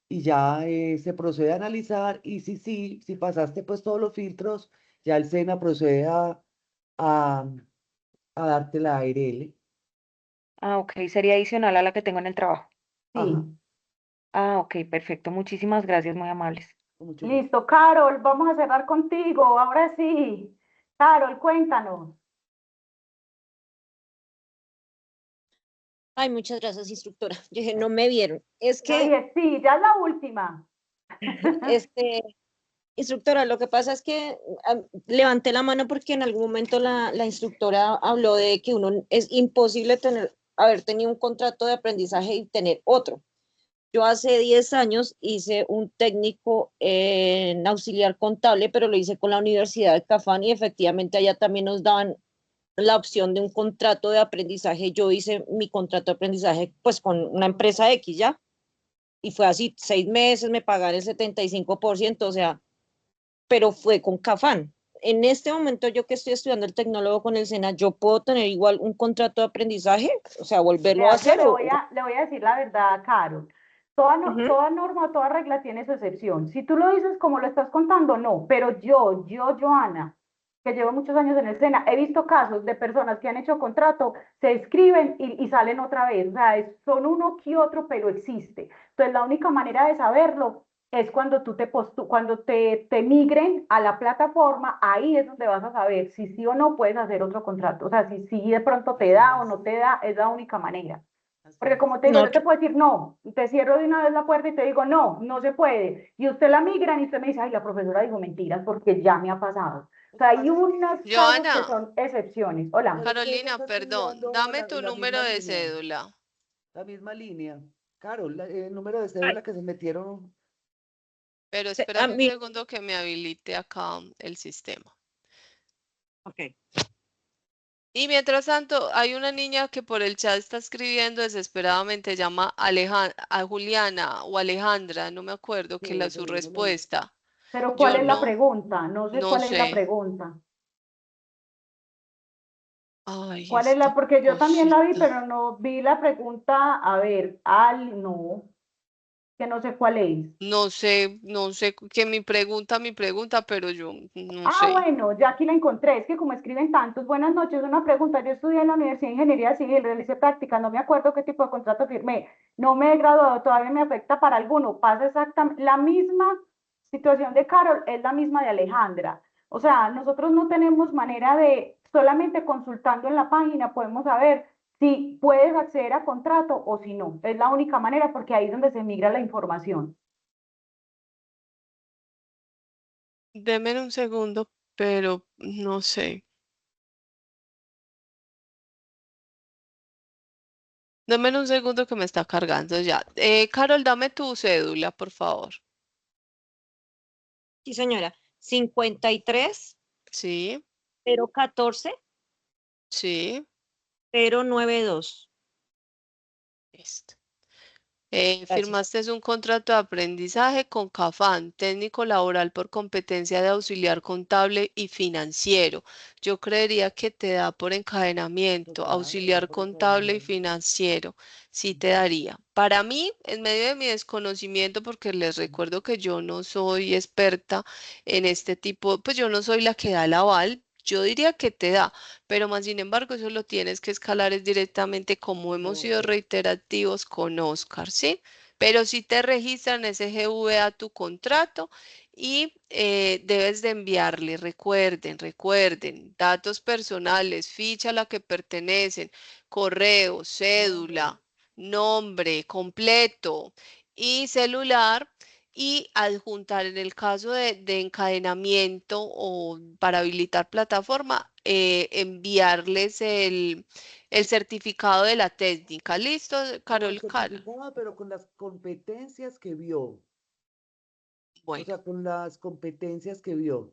ya se procede a analizar, y si pasaste pues todos los filtros, ya el SENA procede a, a darte la ARL. Ah, ok, sería adicional a la que tengo en el trabajo. Sí. Ajá, Ah, ok, perfecto. Muchísimas gracias, muy amables. con mucho gusto. Listo, Carol, vamos a cerrar contigo. Ahora sí. Carol, cuéntanos. Ay, muchas gracias, instructora. Yo dije, no me vieron. Es Yo que, dije, sí, ya es la última. instructora, lo que pasa es que levanté la mano porque en algún momento la instructora habló de que uno es imposible haber tenido un contrato de aprendizaje y tener otro. Yo hace 10 años hice un técnico en auxiliar contable, pero lo hice con la Universidad de Cafán y efectivamente allá también nos daban la opción de un contrato de aprendizaje. Yo hice mi contrato de aprendizaje pues con una empresa X, ¿ya? y fue así, 6 meses, me pagaron el 75%, o sea, pero fue con Cafán. En este momento, yo que estoy estudiando el tecnólogo con el SENA, ¿yo puedo tener igual un contrato de aprendizaje? O sea, volverlo a Vea, yo hacer. le voy a decir la verdad, Carol. Toda, Ujú. toda norma, toda regla tiene su excepción. Si tú lo dices como lo estás contando, no. Pero yo, Joana, que llevo muchos años en el SENA, he visto casos de personas que han hecho contrato, se inscriben y salen otra vez. O sea, son uno que otro, pero existe. Entonces, la única manera de saberlo es cuando cuando te migren a la plataforma, ahí es donde vas a saber si sí o no puedes hacer otro contrato. O sea, si de pronto te da o no te da, es la única manera. Porque como te digo, No, yo te puedo decir, no, te cierro de una vez la puerta y te digo, no, no se puede. Y usted la migran y usted me dice, ay, la profesora dijo mentiras porque ya me ha pasado. O sea, hay unos casos que Joana, son excepciones. Hola. Pero es que ella Carolina, está perdón, estudiando dame tu en la número misma de línea. cédula. La misma línea. Carol, el número de cédula que se metieron. Pero a espérame un mí, segundo que me habilite acá el sistema. ok. Y mientras tanto, hay una niña que por el chat está escribiendo desesperadamente, llama a Juliana o Alejandra, no me acuerdo, que Sí, su eso lo mismo. respuesta. Pero ¿cuál Yo es la no, pregunta? No sé no cuál es la sé. pregunta. Ay, ¿Cuál es la? esta Porque yo también la vi, cosita. pero no vi la pregunta. A ver, no, que no sé cuál es. No sé, que mi pregunta, pero yo no Ah, sé. bueno, ya aquí la encontré. Es que como escriben tantos, buenas noches, una pregunta. Yo estudié en la Universidad de Ingeniería Civil, realicé prácticas, no me acuerdo qué tipo de contrato firmé. No me he graduado, todavía me afecta para alguno. Pasa exactamente la misma situación de Carol, es la misma de Alejandra. O sea, nosotros no tenemos manera de, solamente consultando en la página podemos saber si puedes acceder a contrato o si no. Es la única manera porque ahí es donde se migra la información. Deme un segundo, pero no sé. Deme un segundo que me está cargando ya. Carol, dame tu cédula, por favor. Sí, señora. 53 Sí, 014 sí. 092. Listo. Gracias. Firmaste un contrato de aprendizaje con Cafán, técnico laboral por competencia de auxiliar contable y financiero. Yo creería que te da por encadenamiento, Total, era auxiliar por contable y encadenamiento. financiero. Sí te daría. Para mí, en medio de mi desconocimiento, porque les recuerdo que yo no soy experta en este tipo, pues yo no soy la que da el aval. Yo diría que te da, pero más sin embargo, eso lo tienes que escalar es directamente como hemos sido Correcto. reiterativos con Oscar, ¿sí? Pero si te registran SGV a tu contrato y debes de enviarle, recuerden, datos personales, ficha a la que pertenecen, correo, Nombre. cédula, nombre completo y celular y adjuntar en el caso de encadenamiento o para habilitar plataforma, enviarles el certificado de la técnica. ¿Listo, No, el Carol Cara? certificado, pero con las competencias que vio. O Bueno, sea, con las competencias que vio.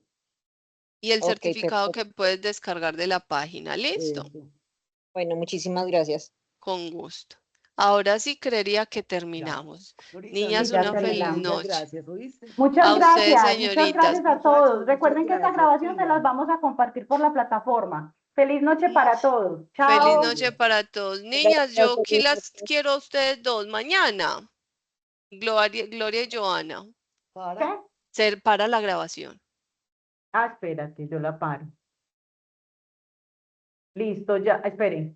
y el Ok, certificado perfecto. que puedes descargar de la página. ¿Listo? Eso. Bueno, muchísimas gracias. Con gusto. Ahora sí creería que Ya. terminamos. Norita, Sí, Niñas, ya una entonces, feliz terminamos. muchas noche. gracias, ¿oíste? Muchas A ustedes, muchas señoritas. gracias a Muchachos, todos. muchas Recuerden que esta gracias. grabación se las Sigan. vamos a compartir por la plataforma. Feliz noche para todos. Feliz Chao. noche para todos. Niñas, Gracias, yo aquí feliz las noche. quiero a ustedes dos mañana. Gloria y Joana. ¿Qué? Para. Ser para la grabación. Ah, espérate, yo la paro. Listo, ya, esperen.